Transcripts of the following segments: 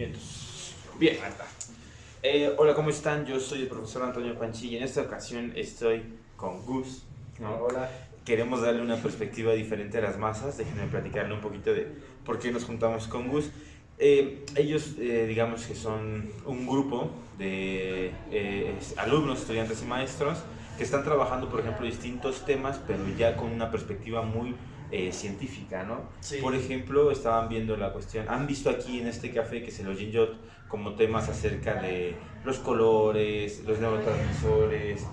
Bien, bien, ahí está. Hola, ¿cómo están? Yo soy el profesor Antonio Panchi y en esta ocasión estoy con Gus, ¿no? Hola. Queremos darle una perspectiva diferente a las masas. Déjenme platicarle un poquito de por qué nos juntamos con Gus. Ellos, digamos que son un grupo de alumnos, estudiantes y maestros que están trabajando, por ejemplo, distintos temas, pero ya con una perspectiva muy científica, ¿no? Sí. Por ejemplo, estaban viendo la cuestión, han visto aquí en este café, que es el Ojinjot, como temas acerca de los colores, los neurotransmisores,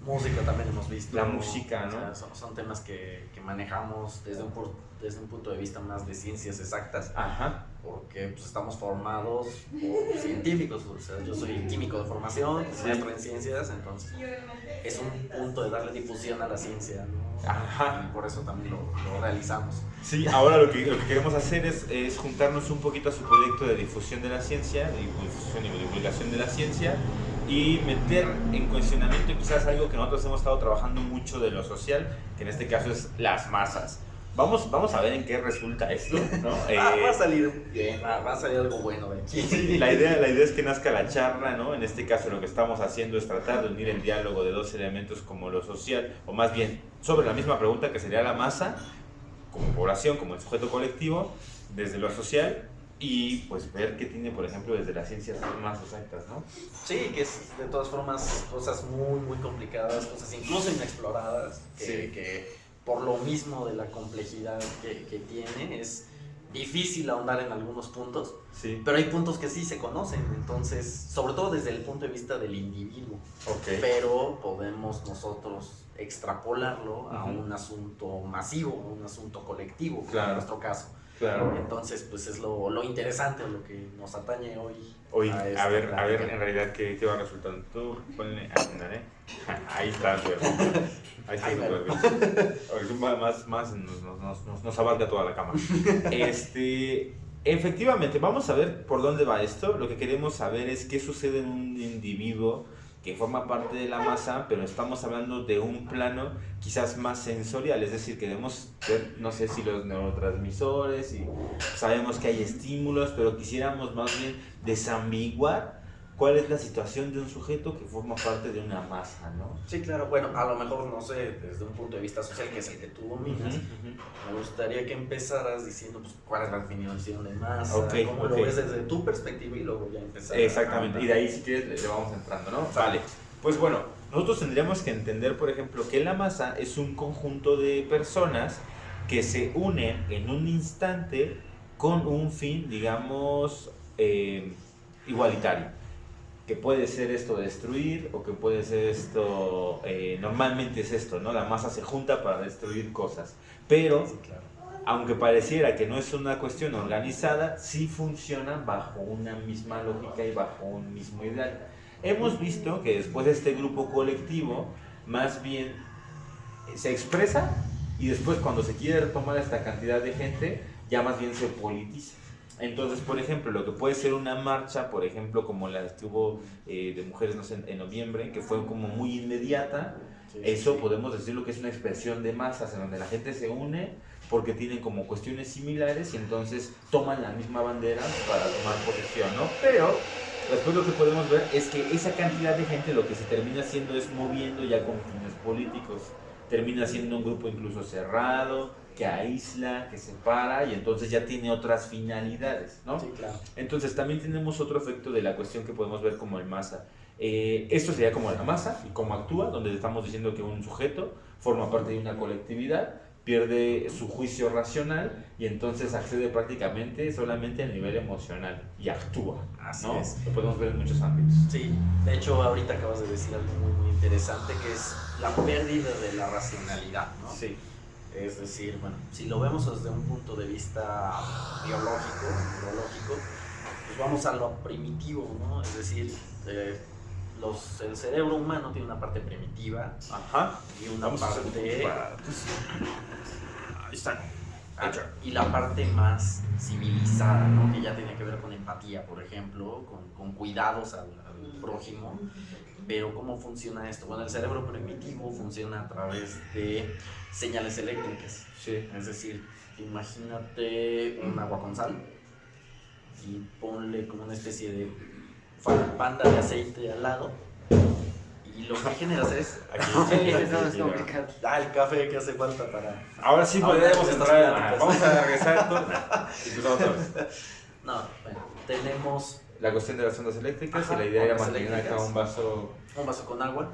Música también hemos visto. la música, ¿no? O sea, son temas que manejamos desde un punto de vista más de ciencias exactas. Ajá. Porque pues, estamos formados por científicos. O sea, yo soy químico de formación, maestro en ciencias, entonces es un punto de darle difusión a la ciencia, ¿no? Ajá. Y por eso también lo realizamos. Sí, ahora lo que queremos hacer es juntarnos un poquito a su proyecto de difusión de la ciencia, de difusión y divulgación de la ciencia, y meter en cuestionamiento quizás algo que nosotros hemos estado trabajando mucho de lo social, que en este caso es las masas. Vamos a ver en qué resulta esto, ¿no? Va a salir bien, va a salir algo bueno de aquí. Sí, la idea es que nazca la charla, ¿no? En este caso lo que estamos haciendo es tratar de unir el diálogo de dos elementos como lo social, o más bien sobre la misma pregunta que sería la masa, como población, como el sujeto colectivo, desde lo social, y pues ver qué tiene, por ejemplo, desde las ciencias más exactas, ¿no? Sí, que es de todas formas cosas muy, muy complicadas, cosas incluso inexploradas, que por lo mismo de la complejidad que tiene, es difícil ahondar en algunos puntos, Sí. pero hay puntos que sí se conocen, entonces, sobre todo desde el punto de vista del individuo, pero podemos nosotros extrapolarlo a un asunto masivo, a un asunto colectivo, Claro. en nuestro caso. Claro. Entonces, pues es lo interesante, lo que nos atañe hoy. Hoy, a ver, en realidad, ¿qué va resultando? Tú ponle a andar, ¿eh? Ahí está, güey. Ahí está, güey. Más nos abarca toda la cámara. Efectivamente, vamos a ver por dónde va esto. Lo que queremos saber es qué sucede en un individuo que forma parte de la masa, pero estamos hablando de un plano quizás más sensorial, es decir, queremos ver, no sé si los neurotransmisores, y sabemos que hay estímulos, pero quisiéramos más bien desambiguar cuál es la situación de un sujeto que forma parte de una masa, ¿no? Sí, claro, bueno, a lo mejor, no sé, desde un punto de vista social, que es el que tú dominas, me gustaría que empezaras diciendo pues, cuál es la definición de masa, cómo lo ves desde tu perspectiva y luego ya empezar. Exactamente, y de ahí si quieres le vamos entrando, ¿no? Vale, pues bueno, nosotros tendríamos que entender, por ejemplo, que la masa es un conjunto de personas que se unen en un instante con un fin, digamos, igualitario. Que puede ser esto destruir o que puede ser esto, normalmente es esto, ¿no? La masa se junta para destruir cosas, pero sí, claro. Aunque pareciera que no es una cuestión organizada, sí funcionan bajo una misma lógica y bajo un mismo ideal. Hemos visto que después de este grupo colectivo, más bien se expresa y después cuando se quiere retomar esta cantidad de gente, ya más bien se politiza. Entonces, por ejemplo, lo que puede ser una marcha, por ejemplo, como la que hubo de mujeres, no sé, en noviembre, que fue como muy inmediata, eso podemos decirlo que es una expresión de masas en donde la gente se une porque tienen como cuestiones similares y entonces toman la misma bandera para tomar posesión, ¿no? Pero después lo que podemos ver es que esa cantidad de gente lo que se termina haciendo es moviendo ya con fines políticos. Termina siendo un grupo incluso cerrado, que aísla, que separa y entonces ya tiene otras finalidades, ¿no? Sí, claro. Entonces también tenemos otro efecto de la cuestión que podemos ver como el masa. Esto sería como la masa y cómo actúa, donde estamos diciendo que un sujeto forma parte de una colectividad, pierde su juicio racional y entonces accede prácticamente solamente a nivel emocional y actúa, Así ¿no? es. Lo podemos ver en muchos ámbitos. Sí, de hecho ahorita acabas de decir algo muy, muy interesante, que es la pérdida de la racionalidad, ¿no? Sí. Es decir, bueno, si lo vemos desde un punto de vista biológico, neurológico, pues vamos a lo primitivo, ¿no? Es decir, el cerebro humano tiene una parte primitiva. Ajá. Y una parte... Ahí están. Y la parte más civilizada, ¿no? Que ya tiene que ver con empatía, por ejemplo, con cuidados al prójimo. Pero ¿cómo funciona esto? Bueno, el cerebro primitivo funciona a través de señales eléctricas. Sí. Es decir, imagínate un agua con sal. y ponle como una especie de banda de aceite al lado. Y lo que generas es... Eso es complicado. El café que hace falta para... Ahora sí podemos entrar. Vamos a regresar todo. Y pues otra vez. No, bueno, tenemos La cuestión de las ondas eléctricas y la idea era mantener acá un vaso con agua,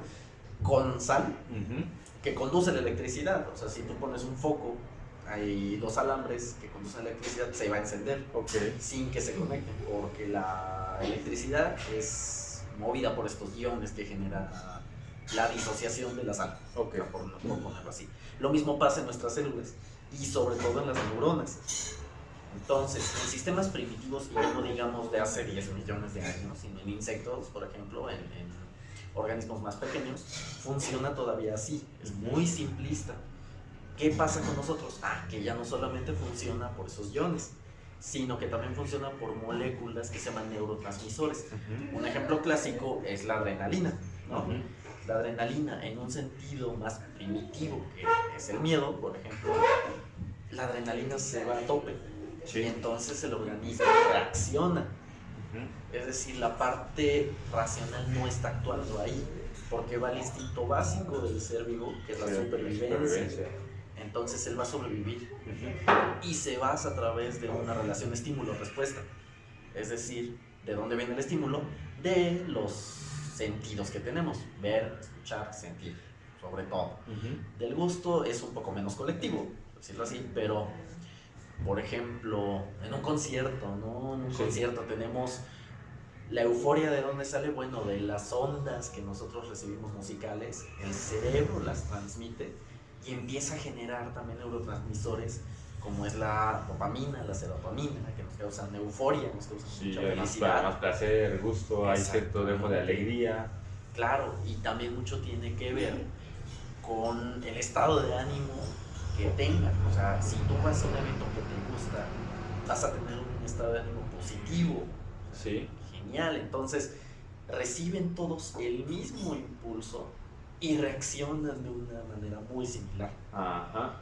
con sal, uh-huh. que conduce la electricidad. O sea, si tú pones un foco, hay 2 alambres que conducen la electricidad, se va a encender sin que se conecten, porque la electricidad es movida por estos iones que genera la disociación de la sal, por ponerlo así. Lo mismo pasa en nuestras células y sobre todo en las neuronas. Entonces, en sistemas primitivos, y no digamos de hace 10 millones de años, sino en insectos, por ejemplo, en organismos más pequeños, funciona todavía así, es muy simplista. ¿Qué pasa con nosotros? Que ya no solamente funciona por esos iones, sino que también funciona por moléculas que se llaman neurotransmisores. Un ejemplo clásico es la adrenalina, ¿no? La adrenalina, en un sentido más primitivo, que es el miedo, por ejemplo, la adrenalina se va a tope. Sí. Y entonces el organismo reacciona. Es decir, la parte racional no está actuando ahí, porque va el instinto básico del ser vivo, que es la supervivencia. Entonces él va a sobrevivir y se basa a través de una relación estímulo-respuesta. Es decir, ¿de dónde viene el estímulo? De los sentidos que tenemos: ver, escuchar, sentir, sobre todo. Del gusto es un poco menos colectivo, por decirlo así, pero por ejemplo, en un concierto, ¿no? En un concierto tenemos la euforia. ¿De dónde sale? Bueno, de las ondas que nosotros recibimos musicales, el cerebro las transmite y empieza a generar también neurotransmisores como es la dopamina, la serotonina, que nos causan euforia, nos causan mucha felicidad. Más placer, gusto, hay cierto dejo de alegría. Claro, y también mucho tiene que ver con el estado de ánimo que tengan. O sea, si tú vas a un evento que te gusta, vas a tener un estado de ánimo positivo. Sí. Genial. Entonces, reciben todos el mismo impulso y reaccionan de una manera muy similar. Ajá.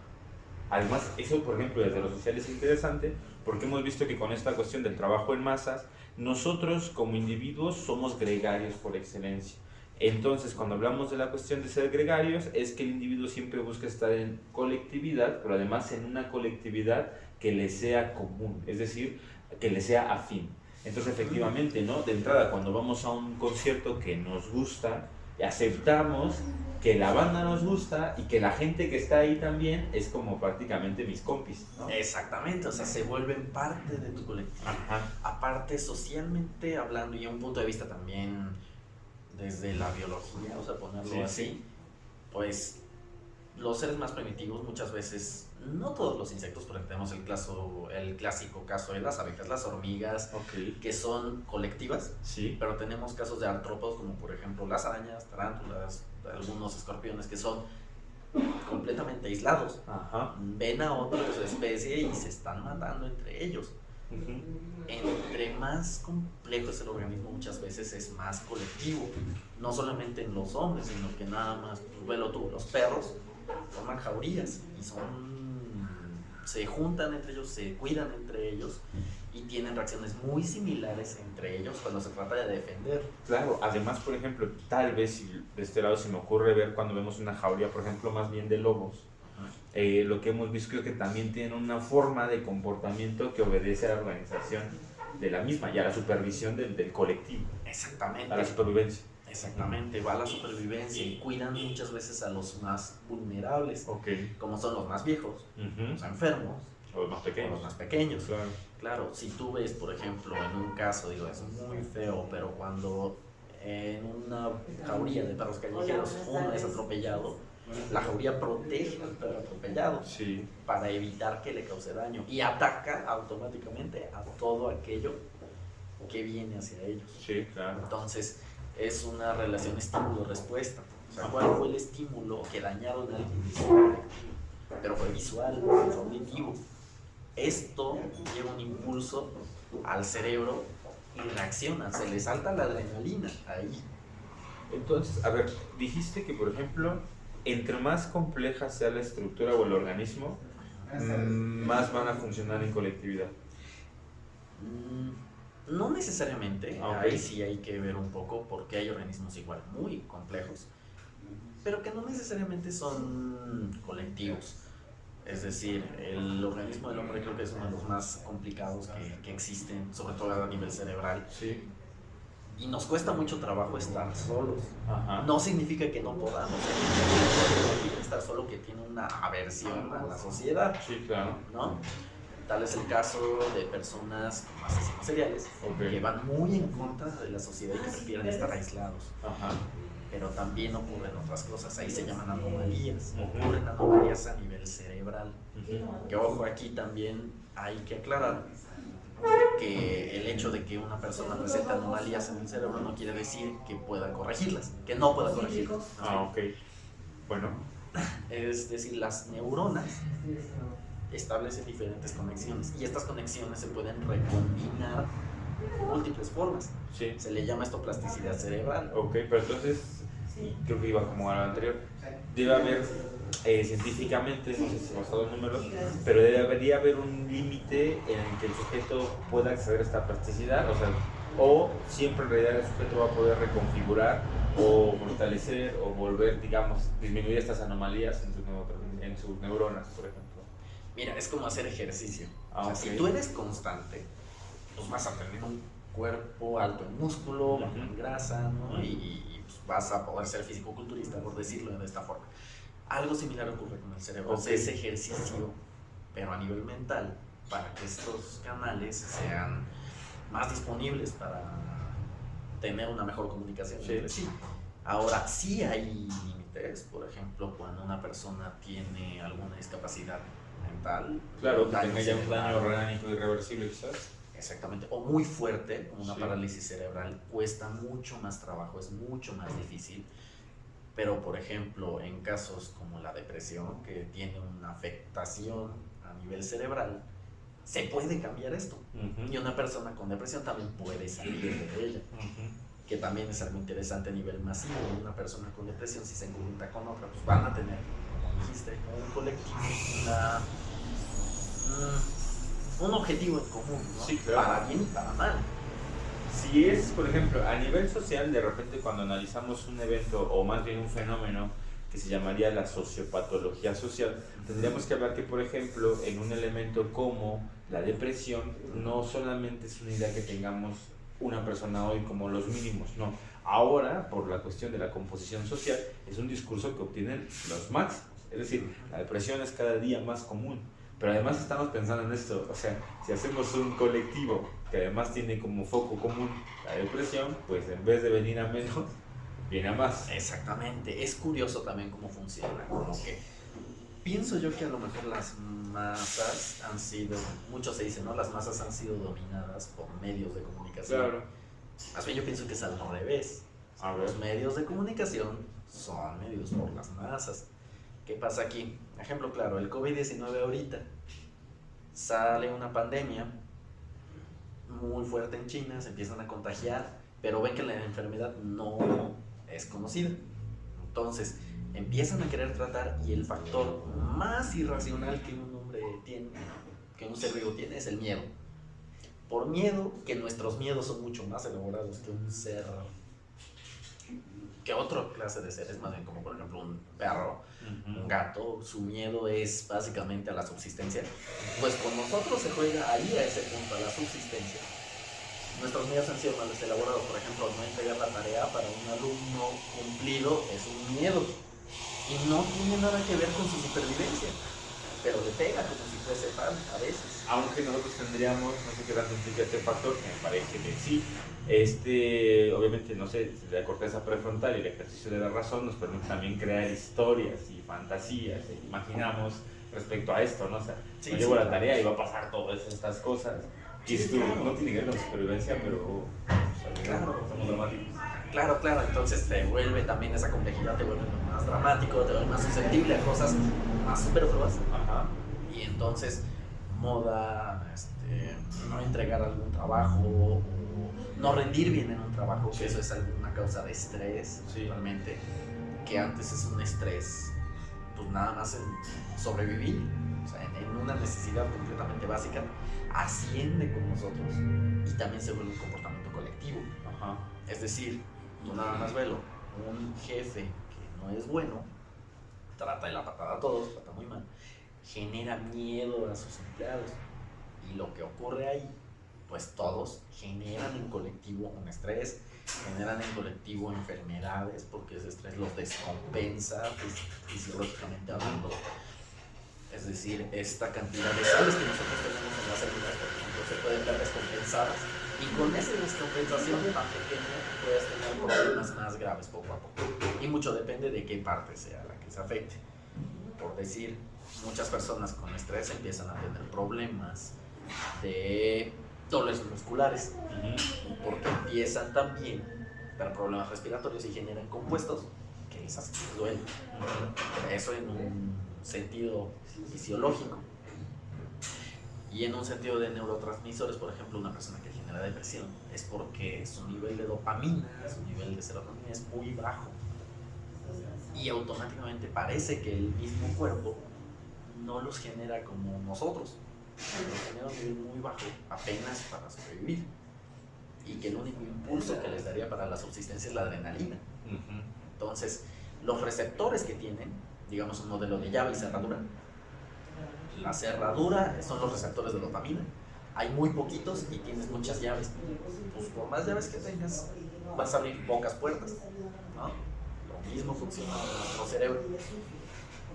Además, eso, por ejemplo, desde lo social es interesante, porque hemos visto que con esta cuestión del trabajo en masas, nosotros como individuos somos gregarios por excelencia. Entonces, cuando hablamos de la cuestión de ser gregarios, es que el individuo siempre busca estar en colectividad, pero además en una colectividad que le sea común, es decir, que le sea afín. Entonces, efectivamente, ¿no? De entrada, cuando vamos a un concierto que nos gusta, aceptamos que la banda nos gusta y que la gente que está ahí también es como prácticamente mis compis, ¿no? Exactamente, o sea, se vuelven parte de tu colectivo. Ajá. Aparte, socialmente hablando, y a un punto de vista también desde la biología, o sea, ponerlo así, pues los seres más primitivos muchas veces, no todos los insectos, porque tenemos el clásico caso de las abejas, las hormigas, que son colectivas, pero tenemos casos de artrópodos como por ejemplo las arañas, tarántulas, algunos escorpiones que son completamente aislados. Ven a otra de su especie y se están matando entre ellos. Entre más complejo es el organismo, muchas veces es más colectivo, no solamente en los hombres, sino que nada más, pues velo tú, los perros forman jaurías y se juntan entre ellos, se cuidan entre ellos y tienen reacciones muy similares entre ellos cuando se trata de defender. Claro, además, por ejemplo, tal vez de este lado se me ocurre ver cuando vemos una jauría, por ejemplo, más bien de lobos. Lo que hemos visto es que también tienen una forma de comportamiento que obedece a la organización de la misma y a la supervisión del colectivo. Exactamente. A la supervivencia. Exactamente, va a la supervivencia y cuidan muchas veces a los más vulnerables, como son los más viejos, los enfermos, o los más pequeños. Claro, si tú ves, por ejemplo, en un caso, digo, es muy feo, pero cuando en una jauría de perros callejeros uno es atropellado, la jauría protege al perro atropellado para evitar que le cause daño y ataca automáticamente a todo aquello que viene hacia ellos. Entonces, es una relación estímulo-respuesta. O sea, ¿cuál fue el estímulo que dañaron a alguien? Pero fue visual, fue auditivo. Esto lleva un impulso al cerebro y reacciona, se le salta la adrenalina ahí. Entonces, a ver, dijiste que, por ejemplo, entre más compleja sea la estructura o el organismo, más van a funcionar en colectividad. No necesariamente, Ok. ahí sí hay que ver un poco porque hay organismos igual muy complejos, pero que no necesariamente son colectivos. Es decir, el organismo del hombre creo que es uno de los más complicados que existen, sobre todo a nivel cerebral, Sí. y nos cuesta mucho trabajo estar solos. Ajá. No significa que no podamos, significa estar solo que tiene una aversión a la sociedad, Sí, claro. ¿no? Tal es el caso de personas como asesinos seriales Ok. que van muy en contra de la sociedad y que prefieren estar aislados. Ajá. Pero también ocurren otras cosas, ahí se llaman anomalías, Ujú. ocurren anomalías a nivel cerebral. Ujú. Que ojo, aquí también hay que aclarar que el hecho de que una persona presente anomalías en el cerebro no quiere decir que pueda corregirlas, que no pueda corregirlas. Ah, ok. Bueno. Es decir, las neuronas establecen diferentes conexiones y estas conexiones se pueden recombinar de múltiples formas. Sí. Se le llama esto plasticidad cerebral. Ok, pero entonces, creo que iba como a lo anterior, debe haber científicamente, no sé si basado en números, pero debería haber un límite en el que el sujeto pueda acceder a esta plasticidad, o sea, o siempre en realidad el sujeto va a poder reconfigurar o fortalecer o volver, digamos, disminuir estas anomalías en sus neuronas, por ejemplo. Mira, es como hacer ejercicio. Ah, O sea, ok. si tú eres constante, pues vas a tener un cuerpo alto en músculo, bajo en grasa, ¿no? Y, pues vas a poder ser fisicoculturista, por decirlo de esta forma. Algo similar ocurre con el cerebro. Ok. Es ejercicio, pero a nivel mental, para que estos canales sean más disponibles para tener una mejor comunicación Sí. entre sí. Ahora, sí hay límites, por ejemplo, cuando una persona tiene alguna discapacidad mental, Claro, un que tenga ya un daño cerebral, orgánico irreversible quizás. exactamente, o muy fuerte, como una Sí. parálisis cerebral, cuesta mucho más trabajo, es mucho más difícil. Pero, por ejemplo, en casos como la depresión, que tiene una afectación a nivel cerebral, se puede cambiar esto. Ujú. Y una persona con depresión también puede salir de ella, Ujú. que también es algo interesante a nivel masivo. Una persona con depresión, si se junta con otra, pues van a tener, como dijiste, un colectivo, un objetivo en común, ¿no? Sí, claro. Para bien y para mal. Si es, por ejemplo, a nivel social, de repente cuando analizamos un evento o más bien un fenómeno que se llamaría la sociopatología social, tendríamos que hablar que, por ejemplo, en un elemento como la depresión, no solamente es una idea que tengamos una persona hoy como los mínimos, no. Ahora, por la cuestión de la composición social, es un discurso que obtienen los máximos. Es decir, la depresión es cada día más común. Pero además estamos pensando en esto, o sea, si hacemos un colectivo que además tiene como foco común la depresión, pues en vez de venir a menos, viene a más. Exactamente, es curioso también cómo funciona, como que pienso yo que a lo mejor las masas han sido, mucho se dice, ¿no? Las masas han sido dominadas por medios de comunicación. Claro. Más bien yo pienso que es al revés. A ver. Los medios de comunicación son medios por las masas. ¿Qué pasa aquí? Ejemplo claro, el COVID-19 ahorita. Sale una pandemia muy fuerte en China, se empiezan a contagiar, pero ven que la enfermedad no es conocida. Entonces, empiezan a querer tratar y el factor más irracional que un hombre tiene, que un ser vivo tiene, es el miedo. Por miedo, que nuestros miedos son mucho más elaborados que un ser, que otra clase de seres, más bien como por ejemplo un perro, un gato, su miedo es básicamente a la subsistencia. Pues con nosotros se juega ahí a ese punto, a la subsistencia. Nuestros miedos han sido más elaborados, por ejemplo, no entregar la tarea para un alumno cumplido es un miedo y no tiene nada que ver con su supervivencia, pero le pega como si fuese pan a veces. Aunque nosotros tendríamos, no sé qué tanto implica este factor, que me parece que sí, obviamente, no sé, la corteza prefrontal y el ejercicio de la razón nos permite también crear historias y fantasías, imaginamos respecto a esto, ¿no? O sea, Sí, no sí, llevo la claro. tarea y va a pasar todas estas cosas. Y si tú no tiene que ver con supervivencia, pero o sea, Claro. somos dramáticos. Claro, entonces te vuelve también esa complejidad, te vuelve más dramático, te vuelve más susceptible a cosas más superfluas. Ajá. Y entonces moda, no entregar algún trabajo o no rendir bien en un trabajo, que eso es alguna causa de estrés, Sí. realmente, que antes es un estrés, pues nada más en sobrevivir, o sea, en una necesidad completamente básica, asciende con nosotros y también se vuelve un comportamiento colectivo. Ajá. Es decir, tú nada más velo, un jefe que no es bueno, trata de la patada a todos, trata muy mal, genera miedo a sus empleados. Y lo que ocurre ahí, pues todos generan en colectivo un estrés, generan en colectivo enfermedades, porque ese estrés los descompensa fisiológicamente hablando. Es decir, esta cantidad de sales que nosotros tenemos en las células, por ejemplo, se pueden ver descompensadas, y con esa descompensación tan pequeña puedes tener problemas más graves poco a poco. Y mucho depende de qué parte sea la que se afecte. Por decir, muchas personas con estrés empiezan a tener problemas de dolores musculares, porque empiezan también a tener problemas respiratorios y generan compuestos que les hacen que duelen. Eso en un sentido fisiológico. Y en un sentido de neurotransmisores, por ejemplo, una persona que genera depresión es porque su nivel de dopamina, su nivel de serotonina es muy bajo. Y automáticamente parece que el mismo cuerpo no los genera como nosotros. Los genera a un nivel muy bajo, apenas para sobrevivir. Y que el único impulso que les daría para la subsistencia es la adrenalina. Entonces, los receptores que tienen, digamos un modelo de llave y cerradura. La cerradura son los receptores de dopamina. Hay muy poquitos y tienes muchas llaves. Pues por más llaves que tengas, vas a abrir pocas puertas, ¿no? Lo mismo funciona en nuestro cerebro.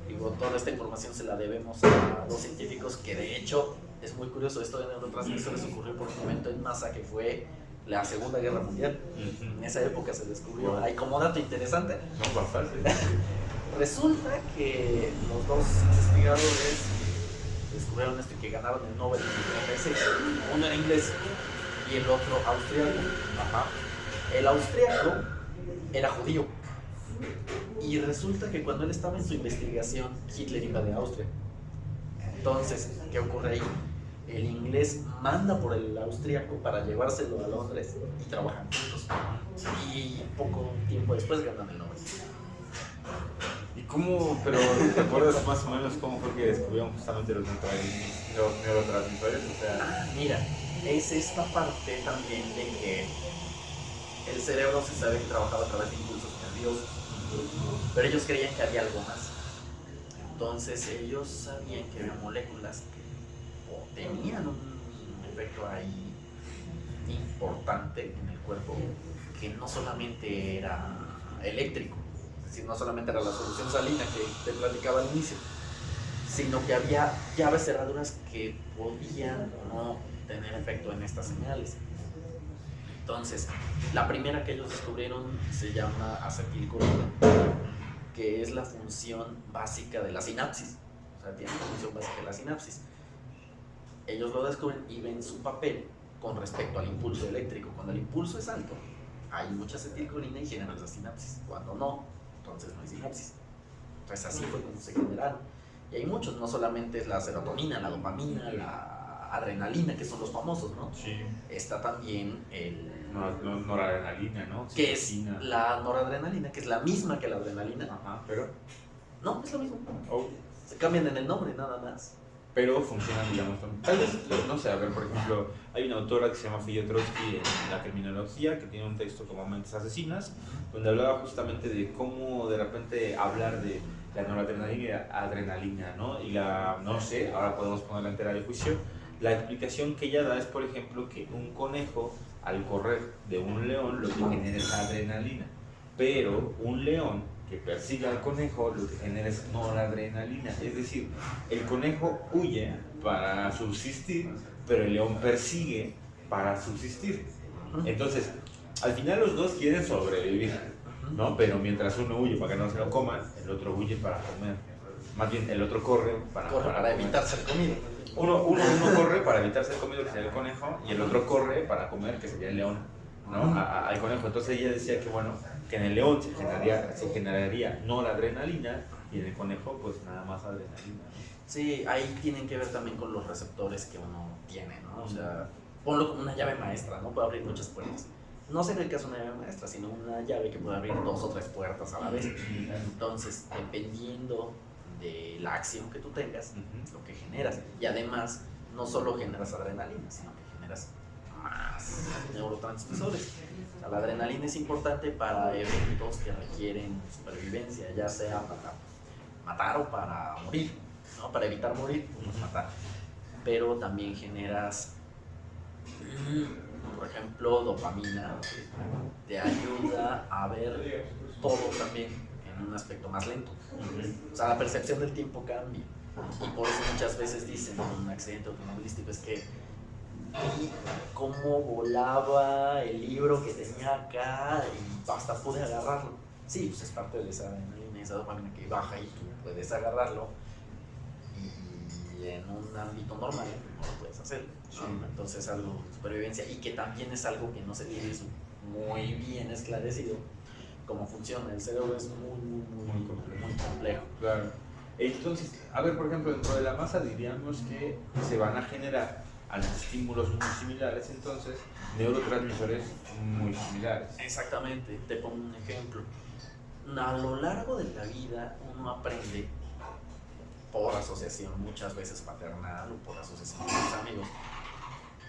Digo, toda esta información se la debemos a dos científicos que de hecho, es muy curioso, esto de neurotransmisores ocurrió por un momento en masa que fue la Segunda Guerra Mundial. En esa época se descubrió, hay como dato interesante. No, bastante. Resulta que los dos investigadores descubrieron esto y que ganaron el Nobel en el 36. Uno era inglés y el otro austriaco. Ajá. El austriaco era judío. Y resulta que cuando él estaba en su investigación, Hitler invade Austria. Entonces, ¿qué ocurre ahí? El inglés manda por el austriaco para llevárselo a Londres y trabajan juntos. Y poco tiempo después ganan el Nobel. ¿Y cómo, pero te acuerdas más o menos cómo fue que descubrieron justamente los neurotransmisores? O sea, mira, es esta parte también de que el cerebro se sabe que trabajaba a través de impulsos nerviosos, pero ellos creían que había algo más. Entonces ellos sabían que había moléculas que tenían un efecto ahí importante en el cuerpo, que no solamente era eléctrico, es decir, no solamente era la solución salina que te platicaba al inicio, sino que había llaves cerraduras que podían o no tener efecto en estas señales. Entonces, la primera que ellos descubrieron se llama acetilcolina, que es la función básica de la sinapsis. O sea, tiene la función básica de la sinapsis. Ellos lo descubren y ven su papel con respecto al impulso eléctrico. Cuando el impulso es alto, hay mucha acetilcolina y generan esa sinapsis. Cuando no, entonces no hay sinapsis. Entonces así fue como se generaron. Y hay muchos, no solamente es la serotonina, la dopamina, la adrenalina, que son los famosos, ¿no? sí. Está también el... Noradrenalina, ¿no? que es la noradrenalina, que es la misma que la adrenalina. Ajá, pero... No, es lo mismo. Oh. Se cambian en el nombre, nada más. Pero funcionan, digamos, tal vez, no sé, a ver, por ejemplo, hay una autora que se llama Filla Trotsky en la criminología, que tiene un texto como Mentes Asesinas, donde hablaba justamente de cómo de repente hablar de la noradrenalina y la adrenalina, ¿no? Y la, no sé, ahora podemos ponerla entera de juicio, la explicación que ella da es, por ejemplo, que un conejo, al correr de un león, lo que genera es adrenalina, pero un león que persigue al conejo, lo que genera es noradrenalina. Es decir, el conejo huye para subsistir, pero el león persigue para subsistir. Entonces, al final los dos quieren sobrevivir, ¿no? Pero mientras uno huye para que no se lo coman, el otro huye para comer. Más bien, el otro corre para evitar ser comido. Uno corre para evitar ser comido, que sería el conejo, y el otro corre para comer, que sería el león, ¿no? Al conejo. Entonces ella decía que, bueno, que en el león se generaría noradrenalina y en el conejo pues nada más adrenalina. Sí, ahí tienen que ver también con los receptores que uno tiene, ¿no? O sea, ponlo como una llave maestra, ¿no? Puede abrir muchas puertas. No sé en el caso de una llave maestra, sino una llave que puede abrir 2 o 3 puertas a la vez. Entonces, dependiendo de la acción que tú tengas, lo que generas. Y además, no solo generas adrenalina, sino que generas más neurotransmisores. O sea, la adrenalina es importante para eventos que requieren supervivencia, ya sea para matar o para morir, ¿no? Para evitar morir, pues matar. Pero también generas, por ejemplo, dopamina, te ayuda a ver todo también en un aspecto más lento. O sea, la percepción del tiempo cambia. Y por eso muchas veces dicen en un accidente automovilístico es que cómo volaba el libro que tenía acá y hasta pude agarrarlo. Sí, pues es parte de esa adrenalina, esa dopamina que baja y tú puedes agarrarlo, y en un ámbito normal no lo puedes hacer, ¿no? Entonces es algo de supervivencia, y que también es algo que no se tiene muy bien esclarecido cómo funciona. El cerebro es muy complejo. Claro. Entonces, a ver, por ejemplo, dentro de la masa diríamos que se van a generar a los estímulos muy similares, entonces, neurotransmisores muy similares. Exactamente, te pongo un ejemplo. A lo largo de la vida uno aprende por asociación, muchas veces paternal o por asociación con sus amigos,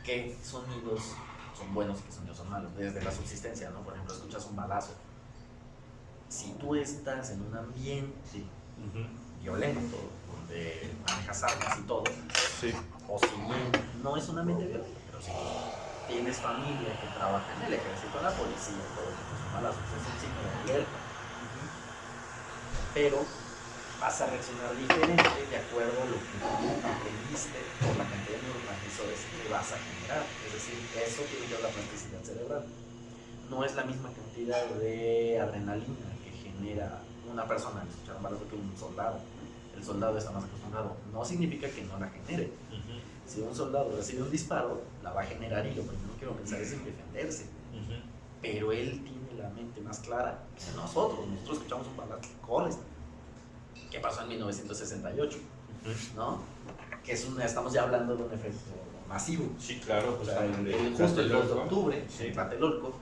qué sonidos son buenos y qué sonidos son malos, desde la subsistencia, ¿no? Por ejemplo, escuchas un balazo. Si tú estás en un ambiente violento, donde manejas armas y todo, sí. O si bien no es un ambiente violento, pero si tienes familia que trabaja en el ejército, en la policía, todo eso, pues un balazo es un signo de alerta. Pero vas a reaccionar diferente de acuerdo a lo que tú aprendiste por la cantidad de neurotransmisores que vas a generar. Es decir, eso tiene que ver la plasticidad cerebral. No es la misma cantidad de adrenalina que genera una persona al escuchar un balazo que un soldado. El soldado está más acostumbrado. No significa que no la genere. Si un soldado recibe un disparo, la va a generar, y lo primero que va a pensar es en defenderse. Pero él tiene la mente más clara que nosotros. Nosotros escuchamos un balazo, corres. ¿Qué pasó en 1968? ¿No? Que estamos ya hablando de un efecto masivo. Sí, claro. O sea, justo el 2 de octubre, en Tlatelolco,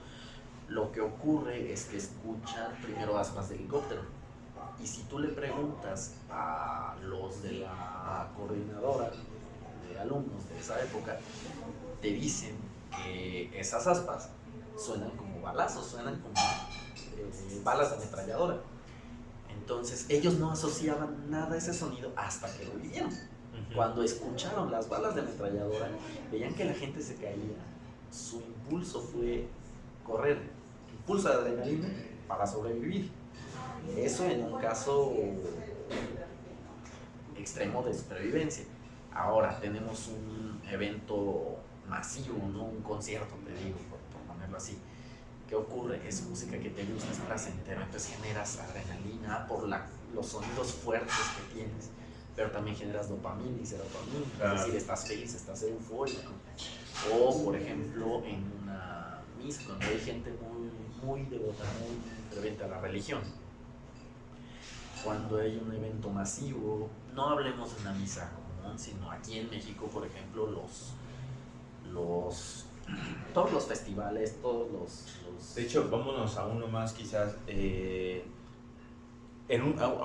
lo que ocurre es que escuchan primero aspas de helicóptero. Y si tú le preguntas a los de la coordinadora de alumnos de esa época, te dicen que esas aspas suenan como balazos, suenan como balas de ametralladora. Entonces ellos no asociaban nada a ese sonido hasta que lo vivieron. Cuando escucharon las balas de ametralladora, veían que la gente se caía. Su impulso fue correr, impulso de adrenalina para sobrevivir. Eso en un caso extremo de supervivencia. Ahora tenemos un evento masivo, ¿no? Un concierto, te digo, por ponerlo así. ¿Qué ocurre? Es música que te gusta, es placentera, entonces generas adrenalina por los sonidos fuertes que tienes, pero también generas dopamina y serotonina, claro. Es decir, estás feliz, estás eufórico. O, por ejemplo, en una misa, cuando hay gente muy devota, muy ferviente a la religión, cuando hay un evento masivo, no hablemos de una misa común, sino aquí en México, por ejemplo, todos los festivales, todos los... De hecho, vámonos a uno más quizás, a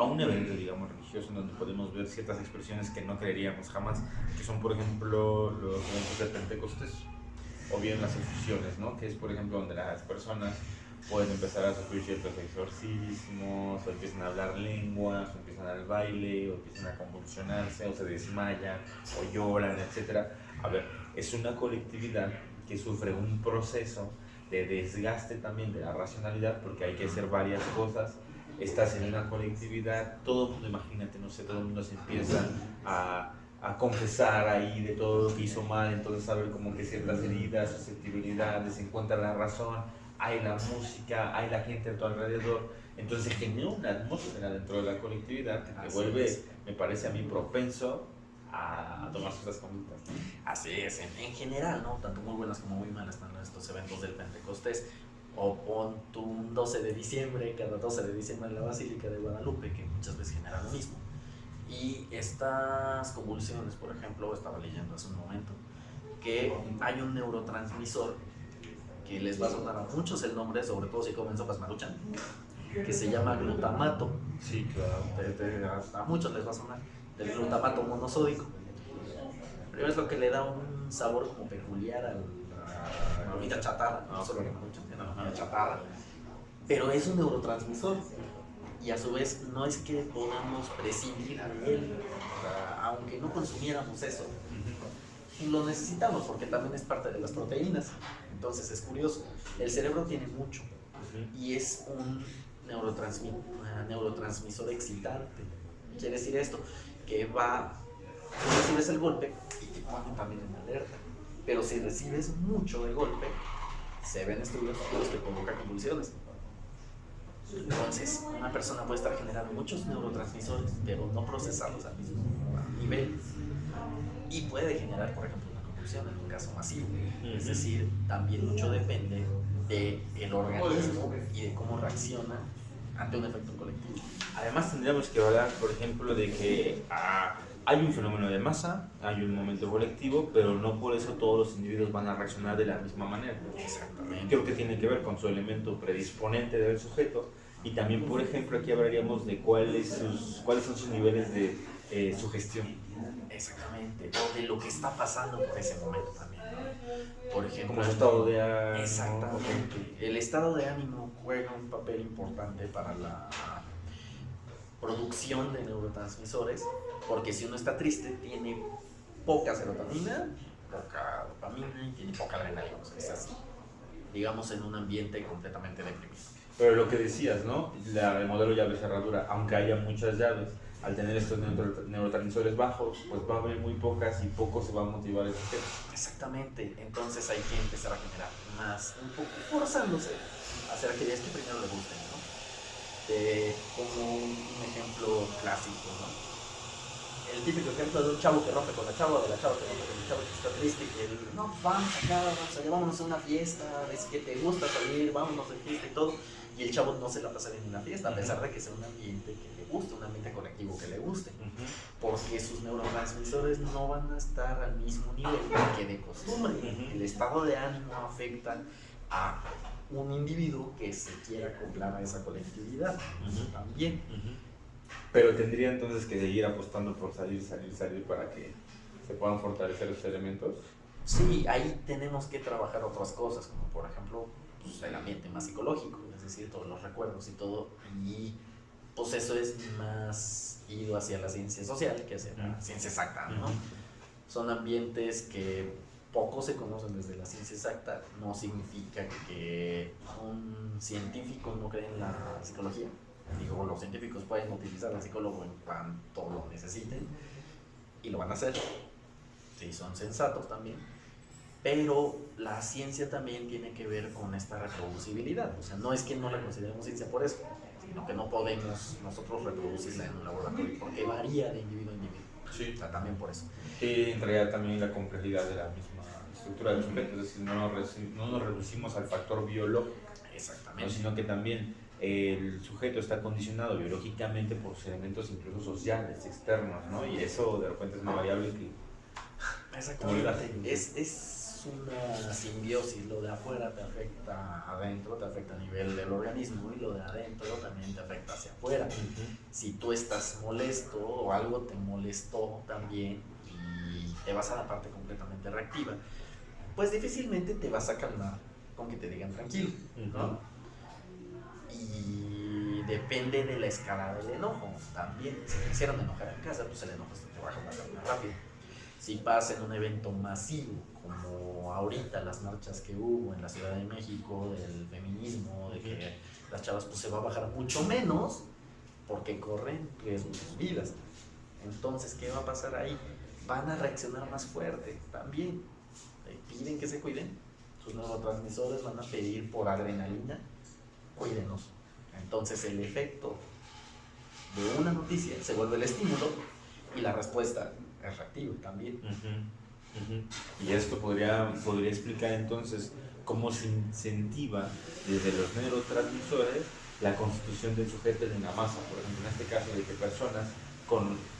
un evento, digamos, religioso, en donde podemos ver ciertas expresiones que no creeríamos jamás, que son, por ejemplo, los eventos de Pentecostés, o bien las efusiones, ¿no? Que es, por ejemplo, donde las personas pueden empezar a sufrir ciertos exorcismos, o empiezan a hablar lenguas, o empiezan al baile, o empiezan a convulsionarse, o se desmayan, o lloran, etc. A ver, es una colectividad que sufre un proceso de desgaste también de la racionalidad, porque hay que hacer varias cosas. Estás en una colectividad, todo el mundo, imagínate, no sé, todo el mundo se empieza a confesar ahí de todo lo que hizo mal, entonces a ver como que ciertas heridas, susceptibilidades, se encuentra la razón, hay la música, hay la gente a tu alrededor, entonces genera una atmósfera dentro de la colectividad que te vuelve, me parece a mí, propenso a tomar ciertas conductas, ¿no? Así es, en general, ¿no? Tanto muy buenas como muy malas están estos eventos del Pentecostés. O pon tu un 12 de diciembre, cada 12 de diciembre en la Basílica de Guadalupe, que muchas veces genera lo mismo. Y estas convulsiones, por ejemplo, estaba leyendo hace un momento, que hay un neurotransmisor que les va a sonar a muchos el nombre, sobre todo si comen sopas Maruchan, que se llama glutamato. Sí, claro. A muchos les va a sonar, del glutamato monosódico. Pero es lo que le da un sabor como peculiar comida chatarra, no solo la ok. comida chatarra, la comida chatarra, pero es un neurotransmisor y a su vez no es que podamos prescindir de él, o sea, aunque no consumiéramos eso, lo necesitamos porque también es parte de las proteínas. Entonces es curioso, el cerebro tiene mucho y es un neurotransmisor excitante. Quiere decir esto, que tú recibes el golpe y te pone también en alerta, pero si recibes mucho de golpe, se ven estudios en los que provoca convulsiones. Entonces, una persona puede estar generando muchos neurotransmisores, pero no procesarlos al mismo nivel. Y puede generar, por ejemplo, una convulsión en un caso masivo. Es decir, también mucho depende del organismo y de cómo reacciona ante un efecto colectivo. Además tendríamos que hablar, por ejemplo, de que hay un fenómeno de masa, hay un momento colectivo, pero no por eso todos los individuos van a reaccionar de la misma manera. Exactamente. Creo que tiene que ver con su elemento predisponente del sujeto y también, por ejemplo, aquí hablaríamos de cuáles son sus niveles de sugestión. Exactamente. O de lo que está pasando por ese momento también, ¿no? Por ejemplo, Como su estado de ánimo. exactamente. El estado de ánimo juega un papel importante para la producción de neurotransmisores, porque si uno está triste, tiene poca serotonina, poca dopamina y tiene poca adrenalina. O sea, es así, digamos, en un ambiente completamente deprimido. Pero lo que decías, ¿no? El modelo llave-cerradura, aunque haya muchas llaves, al tener estos neurotransmisores bajos, pues va a haber muy pocas y poco se va a motivar el sujeto. Exactamente, entonces hay que empezar a generar más, un poco forzándose a hacer aquellas que primero le gusten, ¿no? Como un ejemplo clásico, ¿no? El típico ejemplo de un chavo que rompe con la chava, de la chava que rompe con el chavo que está triste y que él, no, vamos acá, vamos allá, vámonos a una fiesta, es que te gusta salir, vámonos de fiesta y todo, y el chavo no se la pasa bien en una fiesta, a pesar de que sea un ambiente que le guste, un ambiente colectivo que le guste, porque sus neurotransmisores no van a estar al mismo nivel que de costumbre. El estado de ánimo afecta a un individuo que se quiera acoplar a esa colectividad también. Pero tendría entonces que seguir apostando por salir para que se puedan fortalecer los elementos. Sí, ahí tenemos que trabajar otras cosas, como por ejemplo pues, el ambiente más psicológico, es decir, todos los recuerdos y todo, y pues eso es más ido hacia la ciencia social que hacia la ciencia exacta, ¿no? Son ambientes que poco se conocen desde la ciencia exacta, no significa que un científico no cree en la psicología. Digo, los científicos pueden utilizar al psicólogo en cuanto lo necesiten y lo van a hacer, si son sensatos también, pero la ciencia también tiene que ver con esta reproducibilidad, o sea, no es que no la consideremos ciencia por eso, sino que no podemos nosotros reproducirla en un laboratorio, porque varía de individuo a individuo, Sí. o sea, también por eso. Y entraría también la complejidad de la misma estructura del sujeto, es decir, no nos reducimos al factor biológico, Exactamente. sino que también el sujeto está condicionado biológicamente por los elementos incluso sociales, externos, ¿no? Y eso de repente es una variable que... Exactamente. Es una simbiosis, lo de afuera te afecta adentro, te afecta a nivel del organismo y lo de adentro también te afecta hacia afuera. Si tú estás molesto o algo te molestó también y te vas a la parte completamente reactiva, pues difícilmente te vas a calmar con que te digan tranquilo, ¿no? Y depende de la escala del enojo también. Si te hicieron enojar en casa, pues el enojo se te baja más rápido. Si pasa en un evento masivo, como ahorita las marchas que hubo en la Ciudad de México, del feminismo, de que las chavas, pues se va a bajar mucho menos porque corren riesgo sus vidas. Entonces, ¿qué va a pasar ahí? Van a reaccionar más fuerte también. Piden que se cuiden. Sus neurotransmisores van a pedir por adrenalina, cuídenos. Entonces el efecto de una noticia se vuelve el estímulo y la respuesta es reactiva también. Y esto podría explicar entonces cómo se incentiva desde los neurotransmisores la constitución del sujeto en una masa, por ejemplo, en este caso de que personas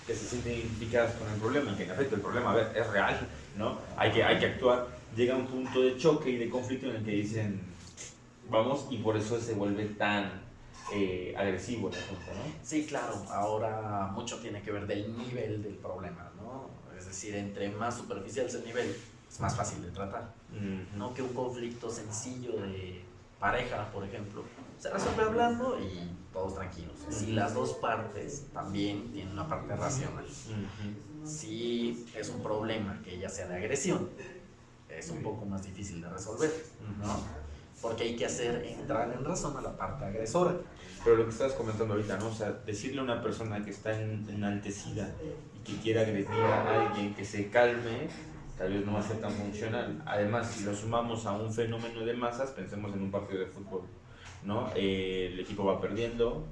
que se sienten identificadas con el problema, y que en efecto el problema, a ver, es real, ¿no? Hay que actuar, llega a un punto de choque y de conflicto en el que dicen, vamos, y por eso se vuelve tan agresivo el asunto, ¿no? Sí, claro, ahora mucho tiene que ver del nivel del problema, ¿no? Es decir, entre más superficial es el nivel, es más fácil de tratar. No que un conflicto sencillo de pareja, por ejemplo, se resuelve hablando y todos tranquilos. Si las dos partes también tienen una parte racional. Si es un problema que ya sea de agresión, es un poco más difícil de resolver, ¿no? Porque hay que hacer entrar en razón a la parte agresora. Pero lo que estabas comentando ahorita, ¿no? O sea, decirle a una persona que está enaltecida y que quiere agredir a alguien que se calme, tal vez no va a ser tan funcional. Además, si lo sumamos a un fenómeno de masas, pensemos en un partido de fútbol, ¿no? El equipo va perdiendo,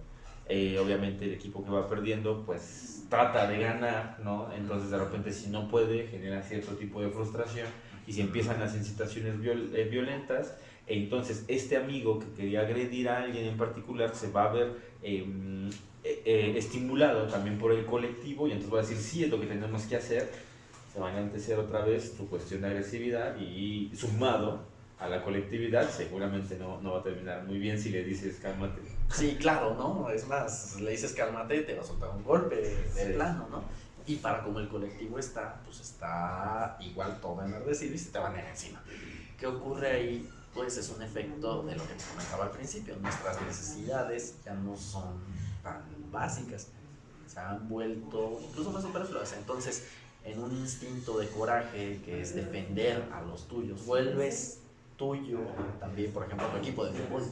obviamente el equipo que va perdiendo, pues trata de ganar, ¿no? Entonces de repente si no puede, genera cierto tipo de frustración y si empiezan las situaciones violentas, entonces este amigo que quería agredir a alguien en particular se va a ver estimulado también por el colectivo y entonces va a decir, sí, es lo que tenemos que hacer. Se va a enaltecer otra vez tu cuestión de agresividad y sumado a la colectividad seguramente no va a terminar muy bien si le dices cálmate. Sí, claro, ¿no? Es más, le dices cálmate, te va a soltar un golpe de plano, ¿no? Y para como el colectivo está, pues está igual todo enardecido y se te van a ir encima. ¿Qué ocurre ahí? Pues es un efecto de lo que te comentaba al principio. Nuestras necesidades ya no son tan básicas, se han vuelto incluso más superfluas. Entonces, en un instinto de coraje que es defender a los tuyos, vuelves tuyo también, por ejemplo, tu equipo de fútbol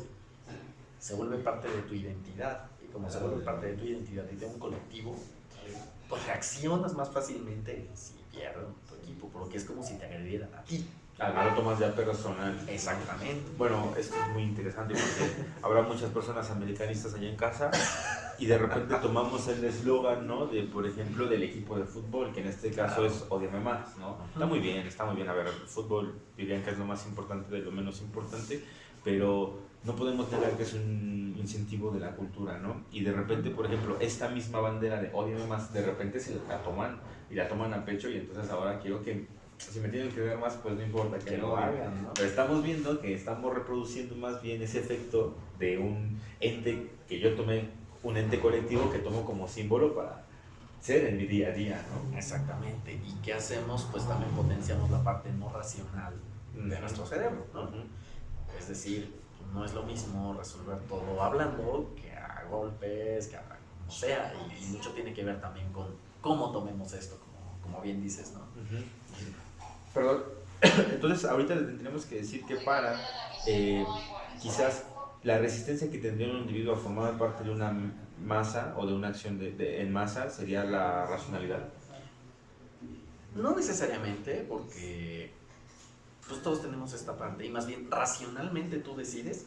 se vuelve parte de tu identidad, y como se vuelve parte de tu identidad y de un colectivo, pues reaccionas más fácilmente si pierden tu equipo, porque es como si te agredieran a ti. Claro, lo tomas ya personal. Exactamente. Bueno, esto es muy interesante porque habrá muchas personas americanistas allá en casa y de repente tomamos el eslogan, ¿no? De, por ejemplo, del equipo de fútbol, que en este caso es Ódiame Más, ¿no? Está muy bien, está muy bien. A ver, el fútbol dirían que es lo más importante de lo menos importante, pero no podemos negar que es un incentivo de la cultura, ¿no? Y de repente, por ejemplo, esta misma bandera de Ódiame Más, de repente se la toman y la toman a pecho y entonces ahora quiero que si me tienen que ver más, pues no importa que lo hagan, ¿no? Pero estamos viendo que estamos reproduciendo más bien ese efecto de un ente que yo tomé, un ente colectivo que tomo como símbolo para ser en mi día a día, ¿no? Exactamente. ¿Y qué hacemos? Pues también potenciamos la parte no racional de nuestro cerebro, ¿no? Es decir, no es lo mismo resolver todo hablando que a golpes, que a como sea, y mucho tiene que ver también con cómo tomemos esto, como bien dices, ¿no? Pero entonces ahorita tendríamos que decir que para quizás la resistencia que tendría un individuo a formar parte de una masa o de una acción en masa sería la racionalidad. No necesariamente, porque pues todos tenemos esta parte y más bien racionalmente tú decides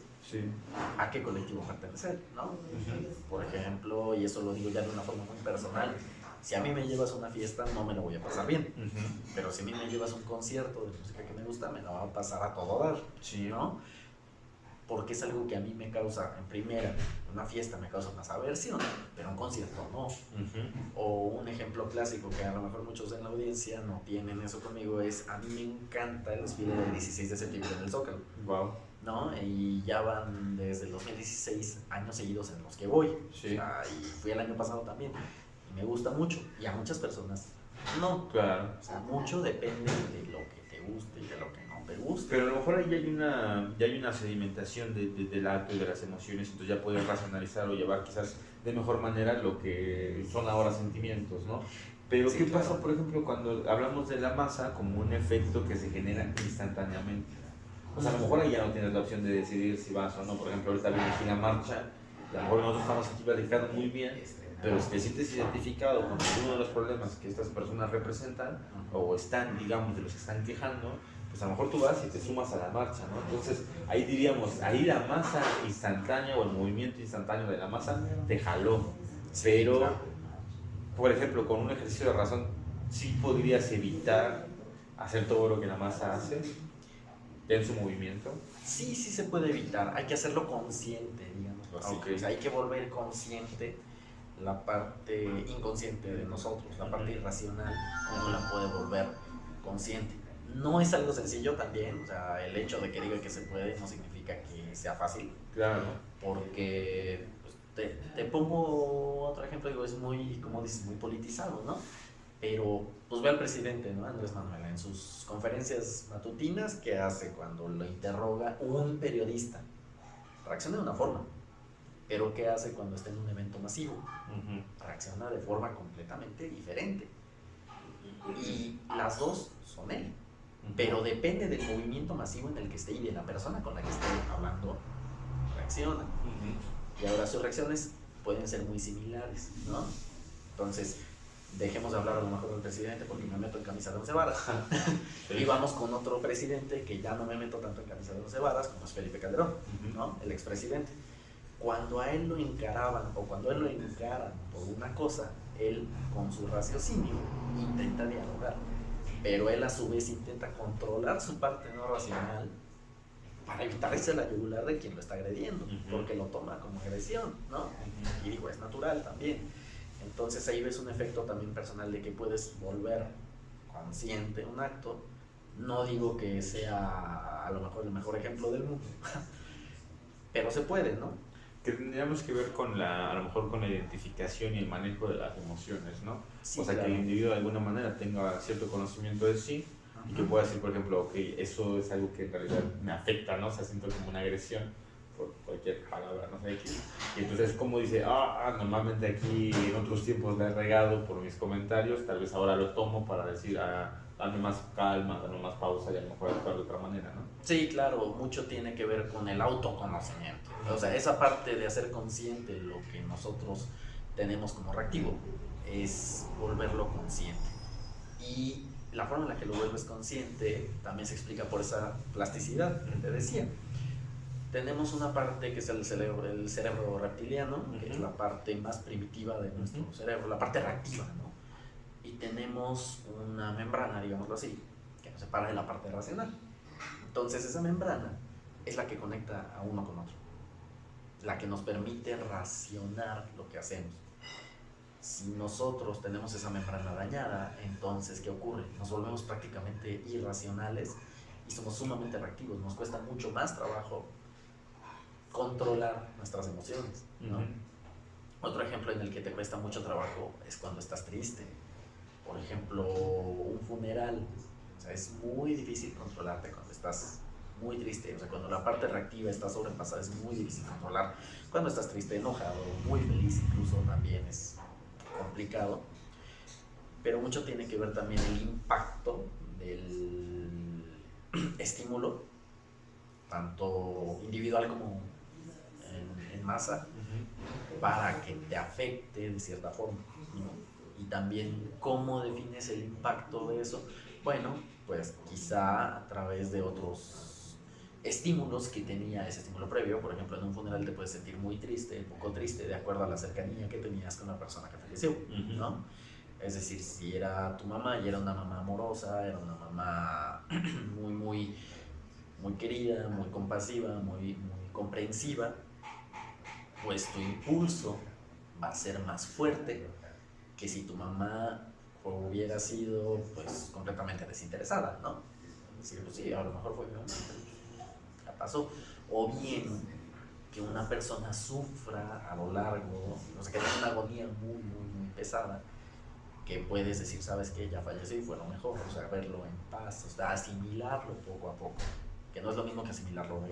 a qué colectivo pertenecer, ¿no? Por ejemplo, y eso lo digo ya de una forma muy personal, si a mí me llevas a una fiesta no me lo voy a pasar bien, pero si a mí me llevas a un concierto de música que me gusta me la va a pasar a todo dar, ¿no? Porque es algo que a mí me causa, en primera, una fiesta me causa más aversión, pero un concierto no. O un ejemplo clásico que a lo mejor muchos en la audiencia no tienen eso conmigo es, a mí me encanta el desfile del 16 de septiembre en el Zócalo. Wow. ¿No? Y ya van desde el 2016 años seguidos en los que voy. Sí. O sea, y fui el año pasado también. Y me gusta mucho. Y a muchas personas no. Claro. O sea, mucho depende de lo que te guste y de lo que no te guste. Pero a lo mejor ahí ya hay una sedimentación del acto y de las emociones, entonces ya puedes racionalizar o llevar quizás de mejor manera lo que son ahora sentimientos, ¿no? Pero sí, ¿qué pasa, por ejemplo, cuando hablamos de la masa como un efecto que se genera instantáneamente? O sea, a lo mejor ahí ya no tienes la opción de decidir si vas o no. Por ejemplo, ahorita viene aquí la marcha, y a lo mejor nosotros estamos aquí platicando muy bien, pero si te sientes identificado con alguno de los problemas que estas personas representan, o están, digamos, de los que están quejando, pues a lo mejor tú vas y te sumas a la marcha, ¿no? Entonces, ahí diríamos, ahí la masa instantánea o el movimiento instantáneo de la masa te jaló. Pero, por ejemplo, con un ejercicio de razón, sí podrías evitar hacer todo lo que la masa hace en su movimiento. Sí se puede evitar. Hay que hacerlo consciente, digámoslo así. Okay. O sea, hay que volver consciente la parte inconsciente de nosotros, la parte irracional, uno la puede volver consciente. No es algo sencillo también, o sea, el hecho de que diga que se puede no significa que sea fácil. Claro. Porque pues, te pongo otro ejemplo, digo, es muy, como dices, muy politizado, ¿no? Pero, pues ve al presidente, ¿no? Andrés Manuel, en sus conferencias matutinas, ¿qué hace cuando lo interroga un periodista? Reacciona de una forma, pero ¿qué hace cuando está en un evento masivo? Reacciona de forma completamente diferente. Y las dos son él, pero depende del movimiento masivo en el que esté y de la persona con la que esté hablando, reacciona. Y ahora sus reacciones pueden ser muy similares, ¿no? Entonces, dejemos de hablar a lo mejor del presidente porque me meto en camisa de 11 varas. Sí. Y vamos con otro presidente que ya no me meto tanto en camisa de 11 varas, como es Felipe Calderón, ¿no? El expresidente. Cuando a él lo encaraban o cuando a él lo encaran por una cosa, él con su raciocinio intenta dialogar, pero él a su vez intenta controlar su parte no racional para evitarse la yugular de quien lo está agrediendo, porque lo toma como agresión, ¿no? Y digo, es natural también. Entonces ahí ves un efecto también personal de que puedes volver consciente un acto. No digo que sea a lo mejor el mejor ejemplo del mundo, pero se puede, ¿no? Que tendríamos que ver con a lo mejor con la identificación y el manejo de las emociones, ¿no? Sí, o sea, claro. que el individuo de alguna manera tenga cierto conocimiento de sí y que pueda decir, por ejemplo, ok, eso es algo que en realidad me afecta, ¿no? O sea, siento como una agresión por cualquier palabra, no sé, X. Y entonces, como dice, normalmente aquí en otros tiempos la he regado por mis comentarios, tal vez ahora lo tomo para decir, dame más calma, dame más pausa y a lo mejor actuar de otra manera, ¿no? Sí, claro, mucho tiene que ver con el autoconocimiento. O sea, esa parte de hacer consciente lo que nosotros tenemos como reactivo es volverlo consciente. Y la forma en la que lo vuelves consciente también se explica por esa plasticidad que te decía. Tenemos una parte que es el cerebro reptiliano, que es la parte más primitiva de nuestro cerebro, la parte reactiva, ¿no? Y tenemos una membrana, digámoslo así, que nos separa de la parte racional. Entonces esa membrana es la que conecta a uno con otro, la que nos permite racionar lo que hacemos. Si nosotros tenemos esa membrana dañada, entonces ¿qué ocurre? Nos volvemos prácticamente irracionales y somos sumamente reactivos. Nos cuesta mucho más trabajo controlar nuestras emociones, ¿no? Otro ejemplo en el que te cuesta mucho trabajo es cuando estás triste. Por ejemplo, un funeral. O sea, es muy difícil controlarte cuando estás muy triste. O sea, cuando la parte reactiva está sobrepasada, es muy difícil controlar. Cuando estás triste, enojado, muy feliz incluso, también es complicado. Pero mucho tiene que ver también el impacto del estímulo, tanto individual como en masa, para que te afecte de cierta forma, ¿no? Y también cómo defines el impacto de eso. Bueno, pues quizá a través de otros estímulos que tenía ese estímulo previo. Por ejemplo, en un funeral te puedes sentir muy triste, poco triste, de acuerdo a la cercanía que tenías con la persona que falleció, ¿no? Es decir, si era tu mamá y era una mamá amorosa, era una mamá muy querida, muy compasiva, muy comprensiva, pues tu impulso va a ser más fuerte que si tu mamá hubiera sido pues completamente desinteresada, ¿no? Es decir, pues sí, a lo mejor fue mi mamá, ya pasó. O bien que una persona sufra a lo largo, o sea, que tenga una agonía muy pesada, que puedes decir, sabes que ella falleció y fue lo mejor, o sea, verlo en paz, o sea, asimilarlo poco a poco, que no es lo mismo que asimilarlo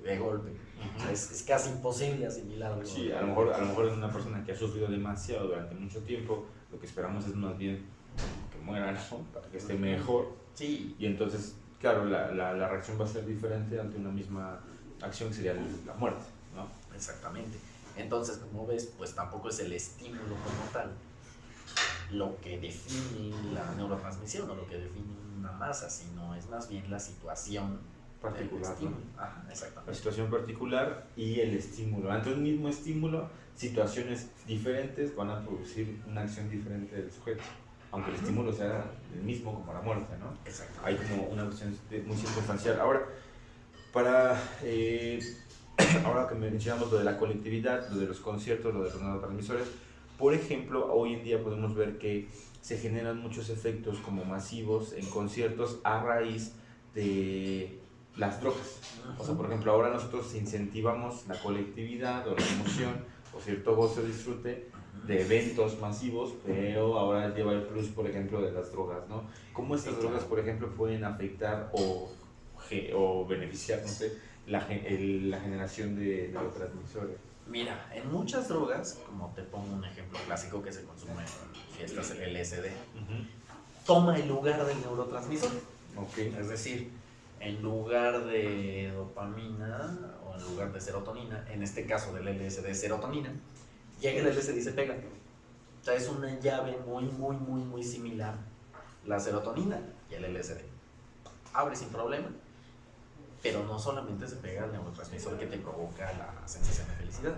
de golpe. O sea, es casi imposible asimilarlo. Sí, a lo mejor es una persona que ha sufrido demasiado durante mucho tiempo, lo que esperamos es más bien que muera, ¿no? Para que esté mejor. Sí. Y entonces, claro, la reacción va a ser diferente ante una misma acción que sería la muerte, ¿no? Exactamente. Entonces, como ves, pues tampoco es el estímulo como tal lo que define la neurotransmisión o lo que define una masa, sino es más bien la situación particular, ¿no? Ajá, exactamente. La situación particular y el estímulo. Ante un mismo estímulo, situaciones diferentes van a producir una acción diferente del sujeto, aunque el estímulo sea el mismo como la muerte, ¿no? Exacto. Hay como una cuestión muy circunstancial. Ahora, ahora que mencionamos lo de la colectividad, lo de los conciertos, lo de los neurotransmisores, por ejemplo, hoy en día podemos ver que se generan muchos efectos como masivos en conciertos a raíz de las drogas. O sea, por ejemplo, ahora nosotros incentivamos la colectividad o la emoción o cierto gozo, disfrute de eventos masivos, pero ahora lleva el plus, por ejemplo, de las drogas, ¿no? ¿Cómo estas drogas, por ejemplo, pueden afectar o beneficiar, no sé, la generación de neurotransmisores? Mira, en muchas drogas, como te pongo un ejemplo clásico que se consume en fiestas, el LSD, toma el lugar del neurotransmisor. Okay. Es decir, en lugar de dopamina o en lugar de serotonina, en este caso del LSD serotonina, llega el LSD y se pega. O sea, es una llave muy similar, la serotonina y el LSD. Abre sin problema, pero no solamente se pega al neurotransmisor que te provoca la sensación de felicidad,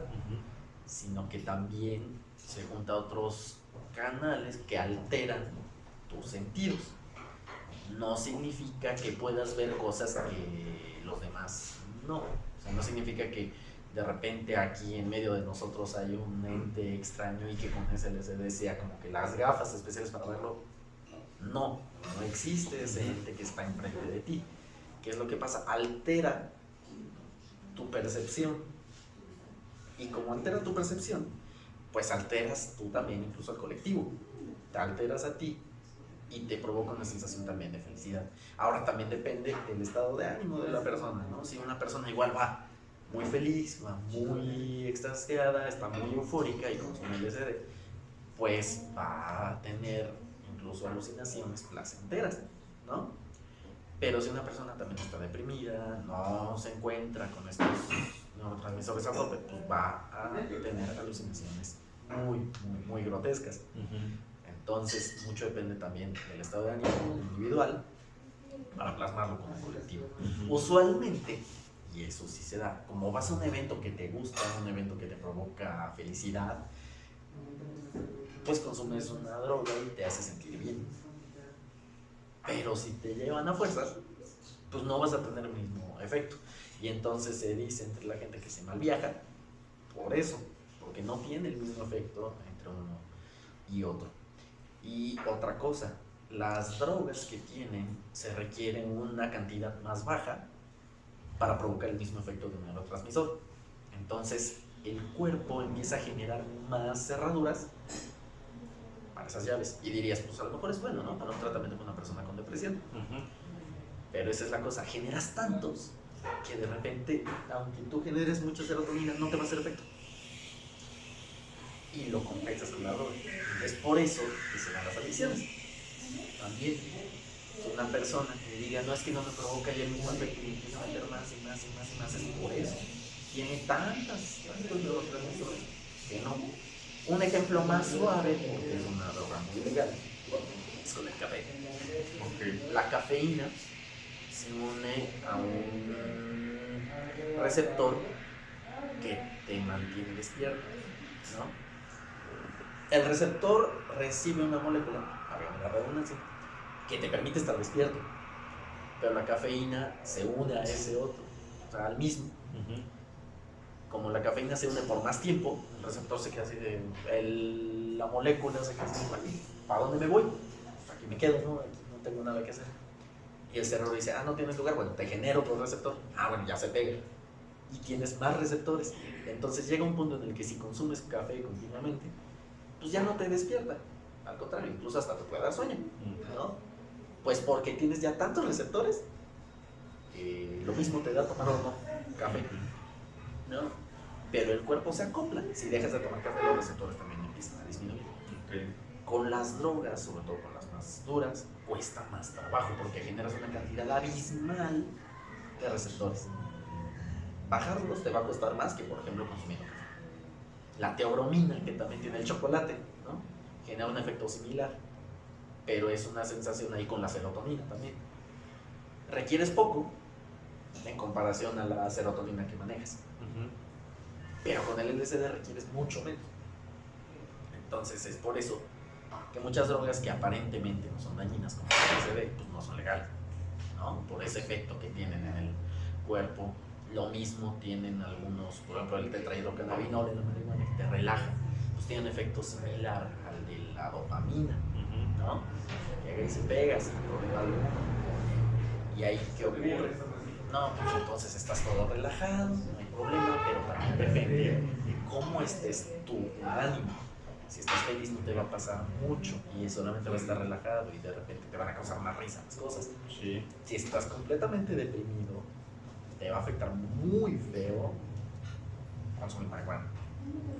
sino que también se junta a otros canales que alteran tus sentidos. No significa que puedas ver cosas que los demás no. O sea, no significa que de repente aquí en medio de nosotros hay un ente extraño y que con ese LCD sea como que las gafas especiales para verlo. No existe ese ente que está enfrente de ti. ¿Qué es lo que pasa? Altera tu percepción. Y como altera tu percepción, pues alteras tú también incluso al colectivo. Te alteras a ti y te provoca una sensación también de felicidad. Ahora también depende del estado de ánimo de la persona, ¿no? Si una persona igual va muy feliz, va muy extasiada, está muy eufórica y consume LSD, pues va a tener incluso alucinaciones placenteras, ¿no? Pero si una persona también está deprimida, no se encuentra con estos neurotransmisores a tope, pues va a tener alucinaciones muy grotescas. Entonces, mucho depende también del estado de ánimo individual para plasmarlo como colectivo. Usualmente, y eso sí se da, como vas a un evento que te gusta, un evento que te provoca felicidad, pues consumes una droga y te hace sentir bien. Pero si te llevan a fuerzas, pues no vas a tener el mismo efecto. Y entonces se dice entre la gente que se malviaja por eso, porque no tiene el mismo efecto entre uno y otro. Y otra cosa, las drogas que tienen se requieren una cantidad más baja para provocar el mismo efecto de un neurotransmisor. Entonces el cuerpo empieza a generar más cerraduras para esas llaves. Y dirías, pues a lo mejor es bueno, ¿no? Para un tratamiento con una persona con depresión. Pero esa es la cosa, generas tantos que de repente, aunque tú generes mucha serotonina, no te va a hacer efecto. Y lo compensas con la droga. Es por eso que se dan las adicciones. También, si una persona que diga, no es que no me provoca ya el mismo efecto y empieza a meter más y más, es por eso. Tiene tantos neurotransmisores que no. Un ejemplo más suave, porque es una droga muy legal, es con el café. La cafeína se une a un receptor que te mantiene despierto, ¿no? El receptor recibe una molécula, hágame la redundancia, que te permite estar despierto, pero la cafeína se une a ese otro, o sea, al mismo. Como la cafeína se une por más tiempo, el receptor se queda así de... la molécula se queda así de... ¿Para dónde me voy? Pues aquí me quedo, ¿no? Aquí no tengo nada que hacer. Y el cerebro dice, no tienes lugar, bueno, te genero otro receptor. Bueno, ya se pega. Y tienes más receptores. Entonces llega un punto en el que si consumes café continuamente, pues ya no te despierta. Al contrario, incluso hasta te puede dar sueño, ¿no? Pues porque tienes ya tantos receptores que lo mismo te da tomar o no café, ¿no? Pero el cuerpo se acopla. Si dejas de tomar café, los receptores también empiezan a disminuir. Con las drogas, sobre todo con las más duras, cuesta más trabajo porque generas una cantidad abismal de receptores. Bajarlos te va a costar más que, por ejemplo, consumiendo café. La teobromina, que también tiene el chocolate, ¿no? Genera un efecto similar, pero es una sensación ahí con la serotonina también. Requieres poco en comparación a la serotonina que manejas, pero con el LSD requieres mucho menos. Entonces es por eso que muchas drogas que aparentemente no son dañinas como el LSD, pues no son legales, ¿no? Por ese efecto que tienen en el cuerpo. Lo mismo tienen algunos, por ejemplo el tetrahidrocannabinol en la marihuana, que te relaja, pues tiene un efecto similar al de la dopamina, ¿no? Llega y se pega sin problema alguno. ¿Y ahí qué ocurre? No, pues entonces estás todo relajado, no hay problema, pero también depende de cómo estés tú en ánimo. Si estás feliz no te va a pasar mucho y solamente vas a estar relajado y de repente te van a causar más risa las cosas. Sí. Si estás completamente deprimido, te va a afectar muy feo consumir marihuana.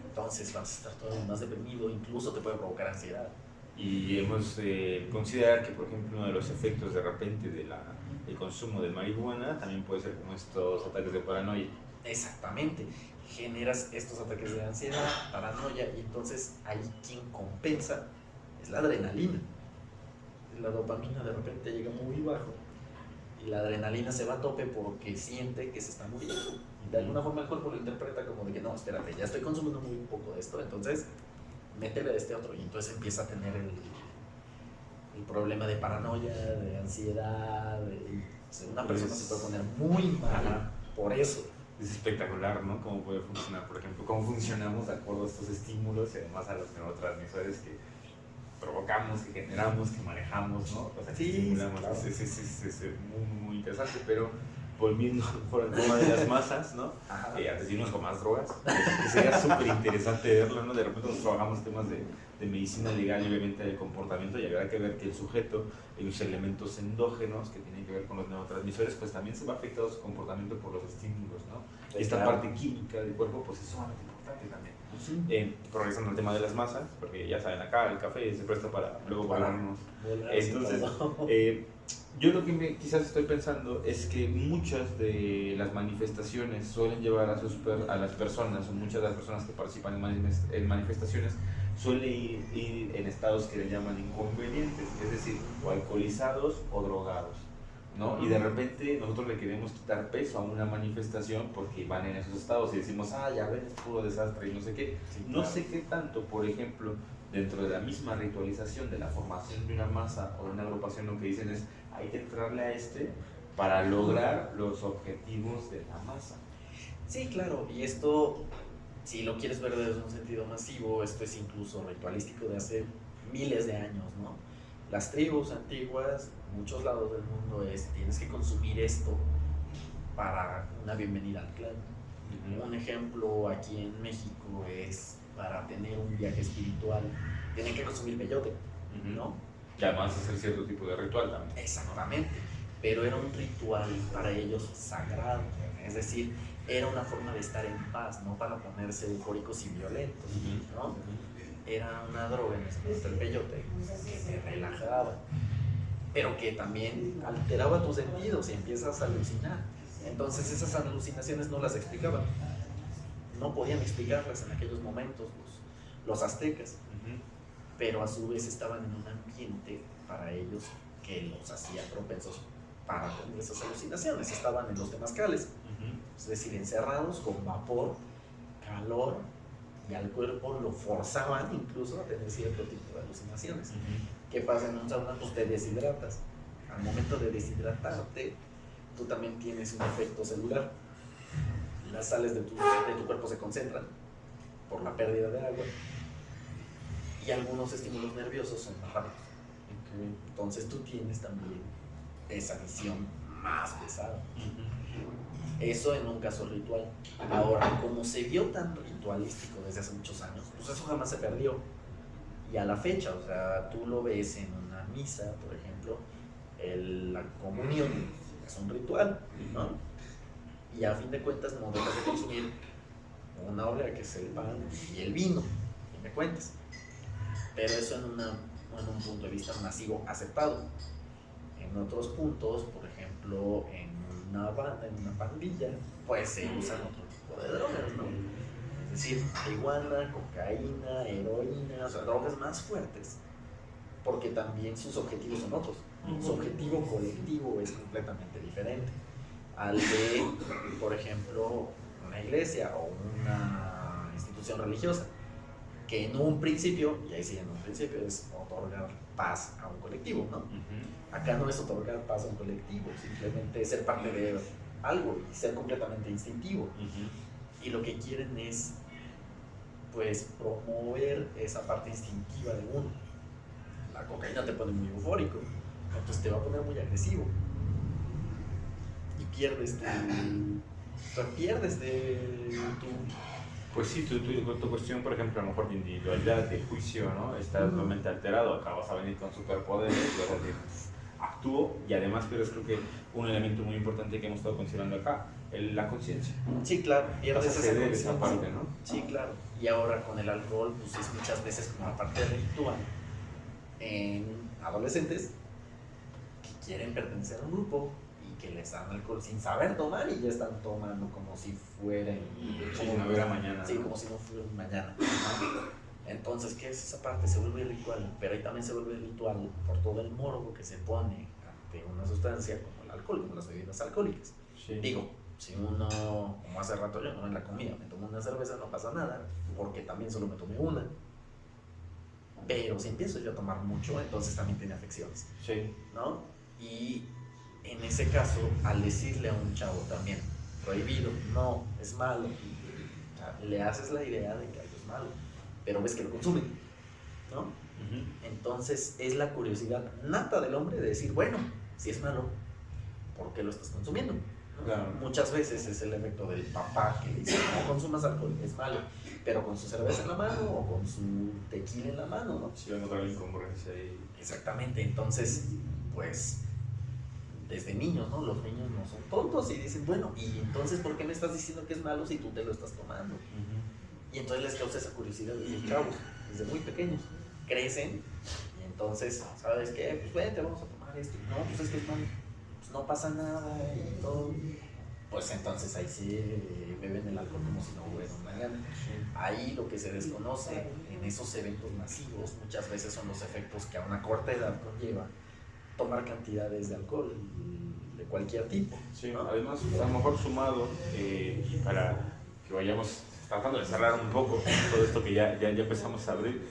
Entonces vas a estar todavía más deprimido, incluso te puede provocar ansiedad. Y hemos considerar que, por ejemplo, uno de los efectos de repente del consumo de marihuana también puede ser como estos ataques de paranoia. Exactamente, generas estos ataques de ansiedad, paranoia, y entonces ahí quien compensa es la adrenalina. La dopamina de repente llega muy bajo y la adrenalina se va a tope porque siente que se está muriendo. Y de alguna forma el cuerpo lo interpreta como de que no, espérate, ya estoy consumiendo muy poco de esto, entonces métele de este otro. Y entonces empieza a tener el problema de paranoia, de ansiedad, una persona se puede poner muy mala por eso. Es espectacular, ¿no? Cómo puede funcionar, por ejemplo, cómo funcionamos de acuerdo a estos estímulos y además a los neurotransmisores que provocamos, que generamos, que manejamos, ¿no? O sea, que estimulamos. Claro. Es muy, muy interesante, pero volviendo por el tema de las masas, ¿no? Antes de irnos con más drogas, que sería súper interesante verlo, ¿no? De repente nos trabajamos temas de medicina legal y obviamente del comportamiento, y habrá que ver que el sujeto, los elementos endógenos que tienen que ver con los neurotransmisores, pues también se va afectado su comportamiento por los estímulos, ¿no? Y esta parte química del cuerpo, pues es sumamente importante también. Progresando al tema de las masas, porque ya saben, acá el café se presta para luego volarnos. Entonces, yo lo que quizás estoy pensando es que muchas de las manifestaciones suelen llevar a las personas, o muchas de las personas que participan en manifestaciones, suelen ir en estados que le llaman inconvenientes, es decir, o alcoholizados o drogados, ¿no? Y de repente nosotros le queremos quitar peso a una manifestación porque van en esos estados y decimos, ya ven, es puro desastre y no sé qué. Sí, claro. No sé qué tanto, por ejemplo, dentro de la misma ritualización de la formación de una masa o de una agrupación, lo que dicen es, hay que entrarle a para lograr los objetivos de la masa. Sí, claro, y esto, si lo quieres ver desde un sentido masivo, esto es incluso ritualístico de hace miles de años, ¿no? Las tribus antiguas, en muchos lados del mundo, tienes que consumir esto para una bienvenida al clan. Un ejemplo aquí en México es para tener un viaje espiritual, tienen que consumir peyote, ¿no? Y además hacer cierto tipo de ritual también. Exactamente, pero era un ritual para ellos sagrado, es decir, era una forma de estar en paz, no para ponerse eufóricos y violentos, ¿no? Era una droga, en ese momento el peyote, que te relajaba, pero que también alteraba tus sentidos y empiezas a alucinar. Entonces esas alucinaciones no las explicaban, no podían explicarlas en aquellos momentos los aztecas, pero a su vez estaban en un ambiente para ellos que los hacía propensos para tener esas alucinaciones. Estaban en los temazcales, es decir, encerrados con vapor, calor, y al cuerpo lo forzaban incluso a tener cierto tipo de alucinaciones. ¿Qué pasa en un sauna? Pues te deshidratas. Al momento de deshidratarte, tú también tienes un efecto celular. Las sales de tu cuerpo se concentran por la pérdida de agua y algunos estímulos nerviosos son más rápidos. Entonces tú tienes también esa visión más pesada. Eso en un caso ritual. Ahora, como se vio tan ritualístico desde hace muchos años, pues eso jamás se perdió. Y a la fecha, o sea, tú lo ves en una misa, por ejemplo, la comunión es un ritual, ¿no? Y a fin de cuentas no dejas de consumir una obra que es el pan y el vino, y me cuentas. Pero eso en un punto de vista masivo aceptado. En otros puntos, por ejemplo, en una banda, en una pandilla, pues se usan otro tipo de drogas, ¿no? Es decir, marihuana, cocaína, heroína, o sea, drogas más fuertes, porque también sus objetivos son otros. Su objetivo colectivo es completamente diferente al de, por ejemplo, una iglesia o una institución religiosa, que en un principio, y ahí sí en un principio, es otorgar paz a un colectivo, ¿no? Acá no es otorgar paz a un colectivo, simplemente es ser parte de algo y ser completamente instintivo. Y lo que quieren es, pues, promover esa parte instintiva de uno. La cocaína te pone muy eufórico, entonces te va a poner muy agresivo. Y pierdes de tu Pues sí, tu cuestión, por ejemplo, a lo mejor de individualidad, de juicio, ¿no? Está totalmente alterado, acá vas a venir con superpoderes y vas a decir, actúo, y además, pero creo que un elemento muy importante que hemos estado considerando acá, la conciencia. Sí, claro, Vas a pierdes esa ceder conciencia. esa parte, ¿no? Sí, claro. Y ahora con el alcohol, pues es muchas veces como la parte delictual en adolescentes que quieren pertenecer a un grupo y que les dan alcohol sin saber tomar y ya están tomando como si fueran... Sí, si no hubiera mañana. Sí, ¿no? como si no fuera mañana. Entonces, ¿qué es esa parte? Se vuelve ritual, pero ahí también se vuelve ritual por todo el morbo que se pone ante una sustancia como el alcohol, como las bebidas alcohólicas. Sí. Digo, si uno, como hace rato yo, ¿no? En la comida me tomo una cerveza, no pasa nada, porque también solo me tomé una. Pero si empiezo yo a tomar mucho, entonces también tiene afecciones, Sí. ¿no? Y en ese caso, al decirle a un chavo también, prohibido, no, es malo, o sea, le haces la idea de que algo es malo, pero ves que lo consumen, ¿no? Uh-huh. Entonces es la curiosidad nata del hombre de decir, bueno, si es malo, ¿por qué lo estás consumiendo? ¿No? Claro. Muchas veces es el efecto del papá que le dice, no consumas alcohol, es malo, pero con su cerveza en la mano o con su tequila en la mano, ¿no? Sí, va a encontrar la incongruencia ahí. Exactamente, entonces, pues, desde niños, ¿no? Los niños no son tontos y dicen, bueno, ¿y entonces por qué me estás diciendo que es malo si tú te lo estás tomando? Uh-huh. Y entonces les causa esa curiosidad desde chavos, desde muy pequeños. Crecen y entonces, ¿sabes qué? Pues vente, vamos a tomar esto. No, pues es que es malo. Pues no pasa nada y todo. Pues entonces ahí sí beben el alcohol como si no hubiera un mañana. Ahí lo que se desconoce en esos eventos masivos muchas veces son los efectos que a una corta edad conlleva tomar cantidades de alcohol de cualquier tipo. Sí, ¿no? además, a lo mejor sumado, y para que vayamos tratando de cerrar un poco todo esto que ya empezamos a abrir,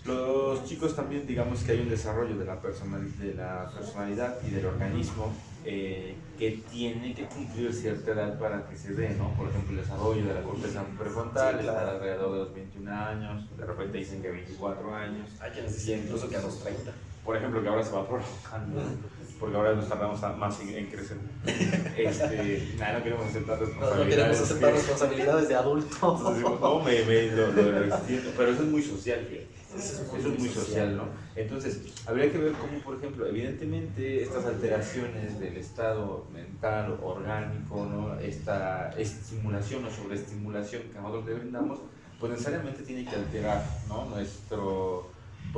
los chicos también, digamos que hay un desarrollo de la personalidad y del organismo que tiene que cumplir cierta edad para que se dé, ¿no? Por ejemplo, el desarrollo de la corteza prefrontal, Sí, claro. está alrededor de los 21 años, de repente dicen que 24 años. Hay quienes dicen incluso que a los 30. Por ejemplo, que ahora se va prolongando, porque ahora nos tardamos más en crecer. No queremos aceptar responsabilidades. No queremos aceptar responsabilidades de adultos. Entonces, no, lo extiendo, pero eso es muy social, fíjate. Eso es muy social, ¿no? Entonces, habría que ver cómo, por ejemplo, evidentemente estas alteraciones del estado mental, orgánico, ¿no? Esta estimulación o sobreestimulación que nosotros le brindamos, pues necesariamente tiene que alterar, ¿no? Nuestro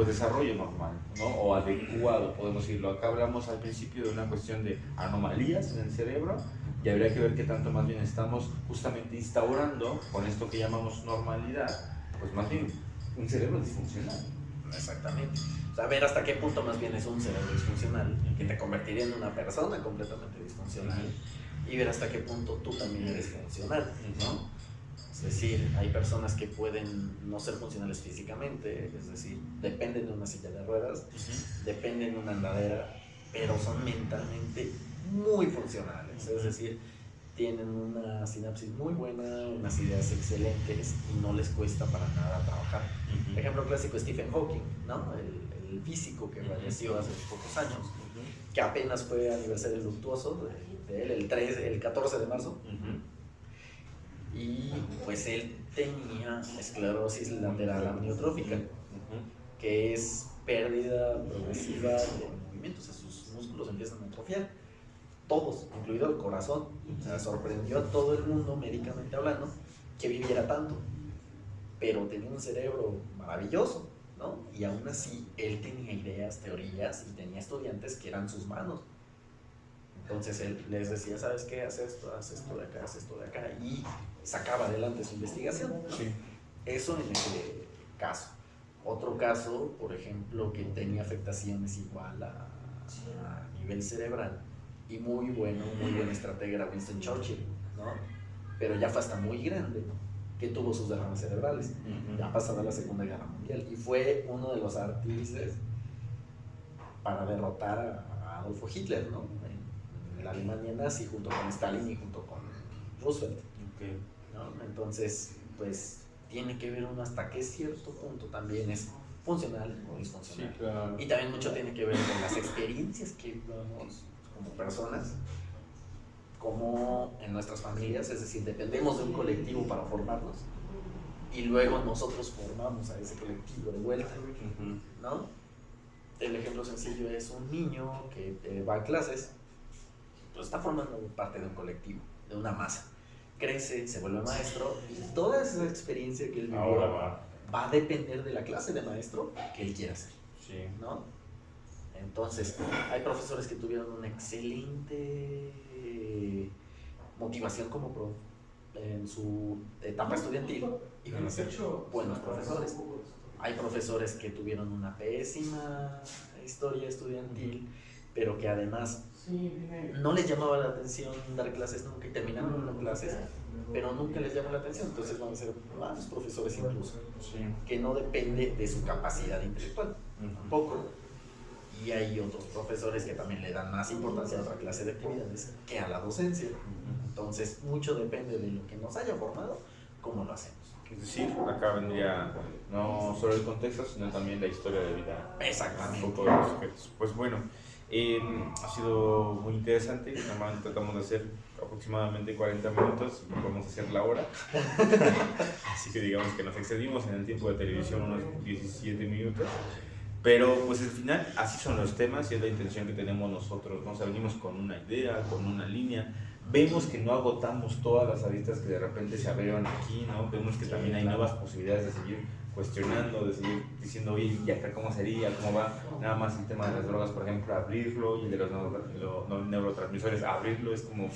desarrollo normal, ¿no? O adecuado, podemos decirlo. Acá hablamos al principio de una cuestión de anomalías en el cerebro y habría que ver qué tanto más bien estamos justamente instaurando con esto que llamamos normalidad, pues más bien un cerebro disfuncional. Exactamente. O sea, ver hasta qué punto más bien es un cerebro disfuncional que te convertiría en una persona completamente disfuncional y ver hasta qué punto tú también eres funcional, ¿no? Es decir, hay personas que pueden no ser funcionales físicamente, es decir, dependen de una silla de ruedas, dependen de una andadera, pero son mentalmente muy funcionales, es decir, tienen una sinapsis muy buena, unas ideas excelentes y no les cuesta para nada trabajar. Ejemplo clásico, Stephen Hawking, ¿no? El físico que falleció hace pocos años, que apenas fue aniversario luctuoso de él, el 14 de marzo. Y pues él tenía esclerosis lateral amniotrófica, que es pérdida progresiva de movimientos, o sea, sus músculos empiezan a atrofiar, todos, incluido el corazón. O sea, sorprendió a todo el mundo, médicamente hablando, que viviera tanto, pero tenía un cerebro maravilloso, ¿no? Y aún así, él tenía ideas, teorías y tenía estudiantes que eran sus manos. Entonces él les decía, ¿sabes qué? Haz esto de acá, haz esto de acá, y sacaba adelante su investigación, ¿no? Sí. Eso en ese caso. Otro caso, por ejemplo, que tenía afectaciones igual a nivel cerebral, y muy buen estratega era Winston Churchill, ¿no? Pero ya fue hasta muy grande, que tuvo sus derrames cerebrales, ya pasada la Segunda Guerra Mundial, y fue uno de los artífices para derrotar a Adolfo Hitler, ¿no? En la Alemania nazi, junto con Stalin y junto con Roosevelt. ¿No? Entonces, pues, tiene que ver uno hasta qué cierto punto también es funcional o disfuncional. Sí, claro. Y también mucho tiene que ver con las experiencias que vivamos como personas, como en nuestras familias, es decir, dependemos de un colectivo para formarnos y luego nosotros formamos a ese colectivo de vuelta, ¿no? El ejemplo sencillo es un niño que va a clases, pues está formando parte de un colectivo, de una masa. Crece, se vuelve maestro y toda esa experiencia que él vivió Ahora va a depender de la clase de maestro que él quiera hacer, sí. ¿no? Entonces, hay profesores que tuvieron una excelente motivación como en su etapa estudiantil y van a ser buenos profesores. Hay profesores que tuvieron una pésima historia estudiantil, pero que además no les llamaba la atención dar clases nunca y terminaron dando clases, pero nunca les llamó la atención, entonces van a ser malos profesores incluso, que no depende de su capacidad intelectual, tampoco. Y hay otros profesores que también le dan más importancia a otra clase de actividades que a la docencia. Entonces, mucho depende de lo que nos haya formado, cómo lo hacemos. Es decir, acá vendría no solo el contexto, sino también la historia de vida. Exactamente. Un poco de los sujetos. Pues bueno, ha sido muy interesante. Normalmente tratamos de hacer aproximadamente 40 minutos y podemos hacer la hora. Así que digamos que nos excedimos en el tiempo de televisión unos 17 minutos. Pero pues al final así son los temas y es la intención que tenemos nosotros, ¿no? O sea, venimos con una idea, con una línea, vemos que no agotamos todas las aristas que de repente se abrieron aquí, ¿no? Vemos que también hay nuevas posibilidades de seguir cuestionando, de seguir diciendo, oye, ¿y acá cómo sería? ¿Cómo va? Nada más el tema de las drogas, por ejemplo, abrirlo, y el de los neurotransmisores, abrirlo es como...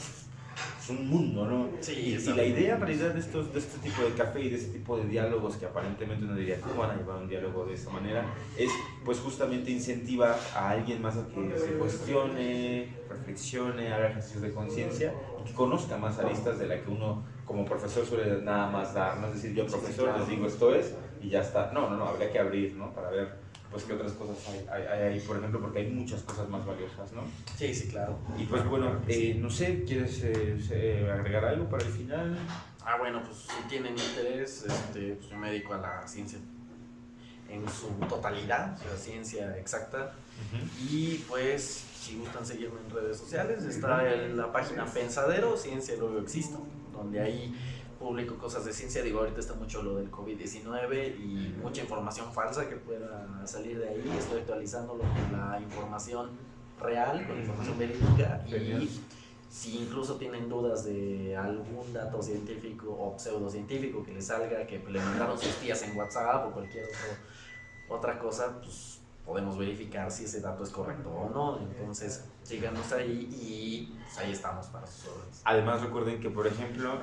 Es un mundo, ¿no? Sí, y la idea en realidad de este tipo de café y de este tipo de diálogos que aparentemente uno diría, ¿cómo van a llevar un diálogo de esa manera? Es pues justamente incentivar a alguien más a que se cuestione, reflexione, haga ejercicios de conciencia y que conozca más aristas de la que uno como profesor suele nada más dar, ¿no? Es decir, yo profesor les digo esto es y ya está. No, habría que abrir, ¿no? Para ver pues qué otras cosas hay ahí, por ejemplo, porque hay muchas cosas más valiosas, ¿no? Sí, sí, claro. Y pues bueno, no sé, ¿quieres agregar algo para el final? Bueno, pues si tienen interés, pues yo me dedico a la ciencia en su totalidad, o sea, ciencia exacta. Y pues, si gustan seguirme en redes sociales, está en la página Pensadero, Ciencia Luego Existo, donde ahí publico cosas de ciencia. Digo, ahorita está mucho lo del COVID-19 y mucha información falsa que pueda salir de ahí. Estoy actualizándolo con la información real, con la información verídica. Y si incluso tienen dudas de algún dato científico o pseudocientífico que les salga, que le mandaron sus tías en WhatsApp o cualquier otra cosa, pues podemos verificar si ese dato es correcto o no. Entonces, síganos ahí y pues, ahí estamos para sus órdenes. Además, recuerden que, por ejemplo,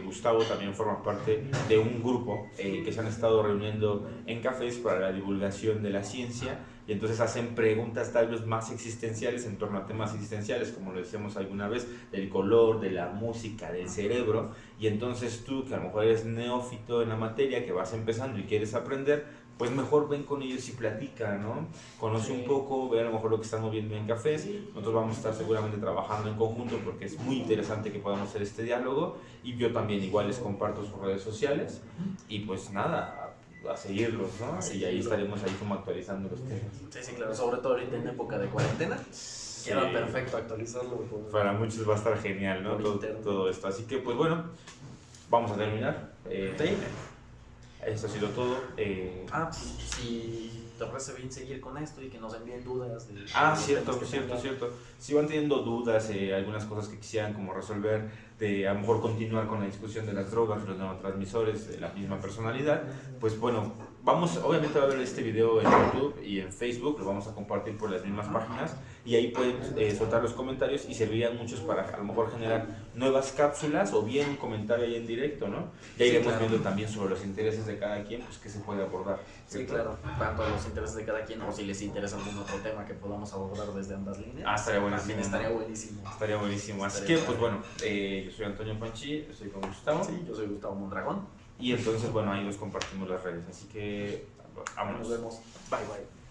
Gustavo también forma parte de un grupo que se han estado reuniendo en cafés para la divulgación de la ciencia, y entonces hacen preguntas tal vez más existenciales en torno a temas existenciales, como lo decíamos alguna vez, del color, de la música, del cerebro. Y entonces tú, que a lo mejor eres neófito en la materia, que vas empezando y quieres aprender, pues mejor ven con ellos y platica, ¿no? Conoce un poco, ve a lo mejor lo que están moviendo en cafés. Nosotros vamos a estar seguramente trabajando en conjunto porque es muy interesante que podamos hacer este diálogo, y yo también igual les comparto sus redes sociales y pues nada, a seguirlos, ¿no? Y ahí estaremos ahí como actualizando los temas. Sí, sí, claro, sobre todo ahorita en época de cuarentena. Queda perfecto actualizarlo. Para muchos va a estar genial, ¿no? Todo esto. Así que pues bueno, vamos a terminar. Sí. Eso ha sido todo. Pues, si te parece bien seguir con esto y que nos envíen dudas. Cierto. Si van teniendo dudas, algunas cosas que quisieran como resolver, de a lo mejor continuar con la discusión de las drogas, los neurotransmisores, de la misma personalidad, pues bueno, obviamente va a haber este video en YouTube y en Facebook, lo vamos a compartir por las mismas páginas, y ahí pueden soltar los comentarios y servirían muchos para a lo mejor generar nuevas cápsulas o bien un comentario ahí en directo, ¿no? Ya iremos viendo también sobre los intereses de cada quien, pues qué se puede abordar. Sí, claro, tanto los intereses de cada quien, o si les interesa algún otro tema que podamos abordar desde ambas líneas. Estaría buenísimo. También estaría buenísimo. Estaría buenísimo. Así que, pues bueno, yo soy Antonio Panchi, estoy con Gustavo. Sí, yo soy Gustavo Mondragón. Y entonces, bueno, ahí nos compartimos las redes. Así que, vámonos. Nos vemos. Bye.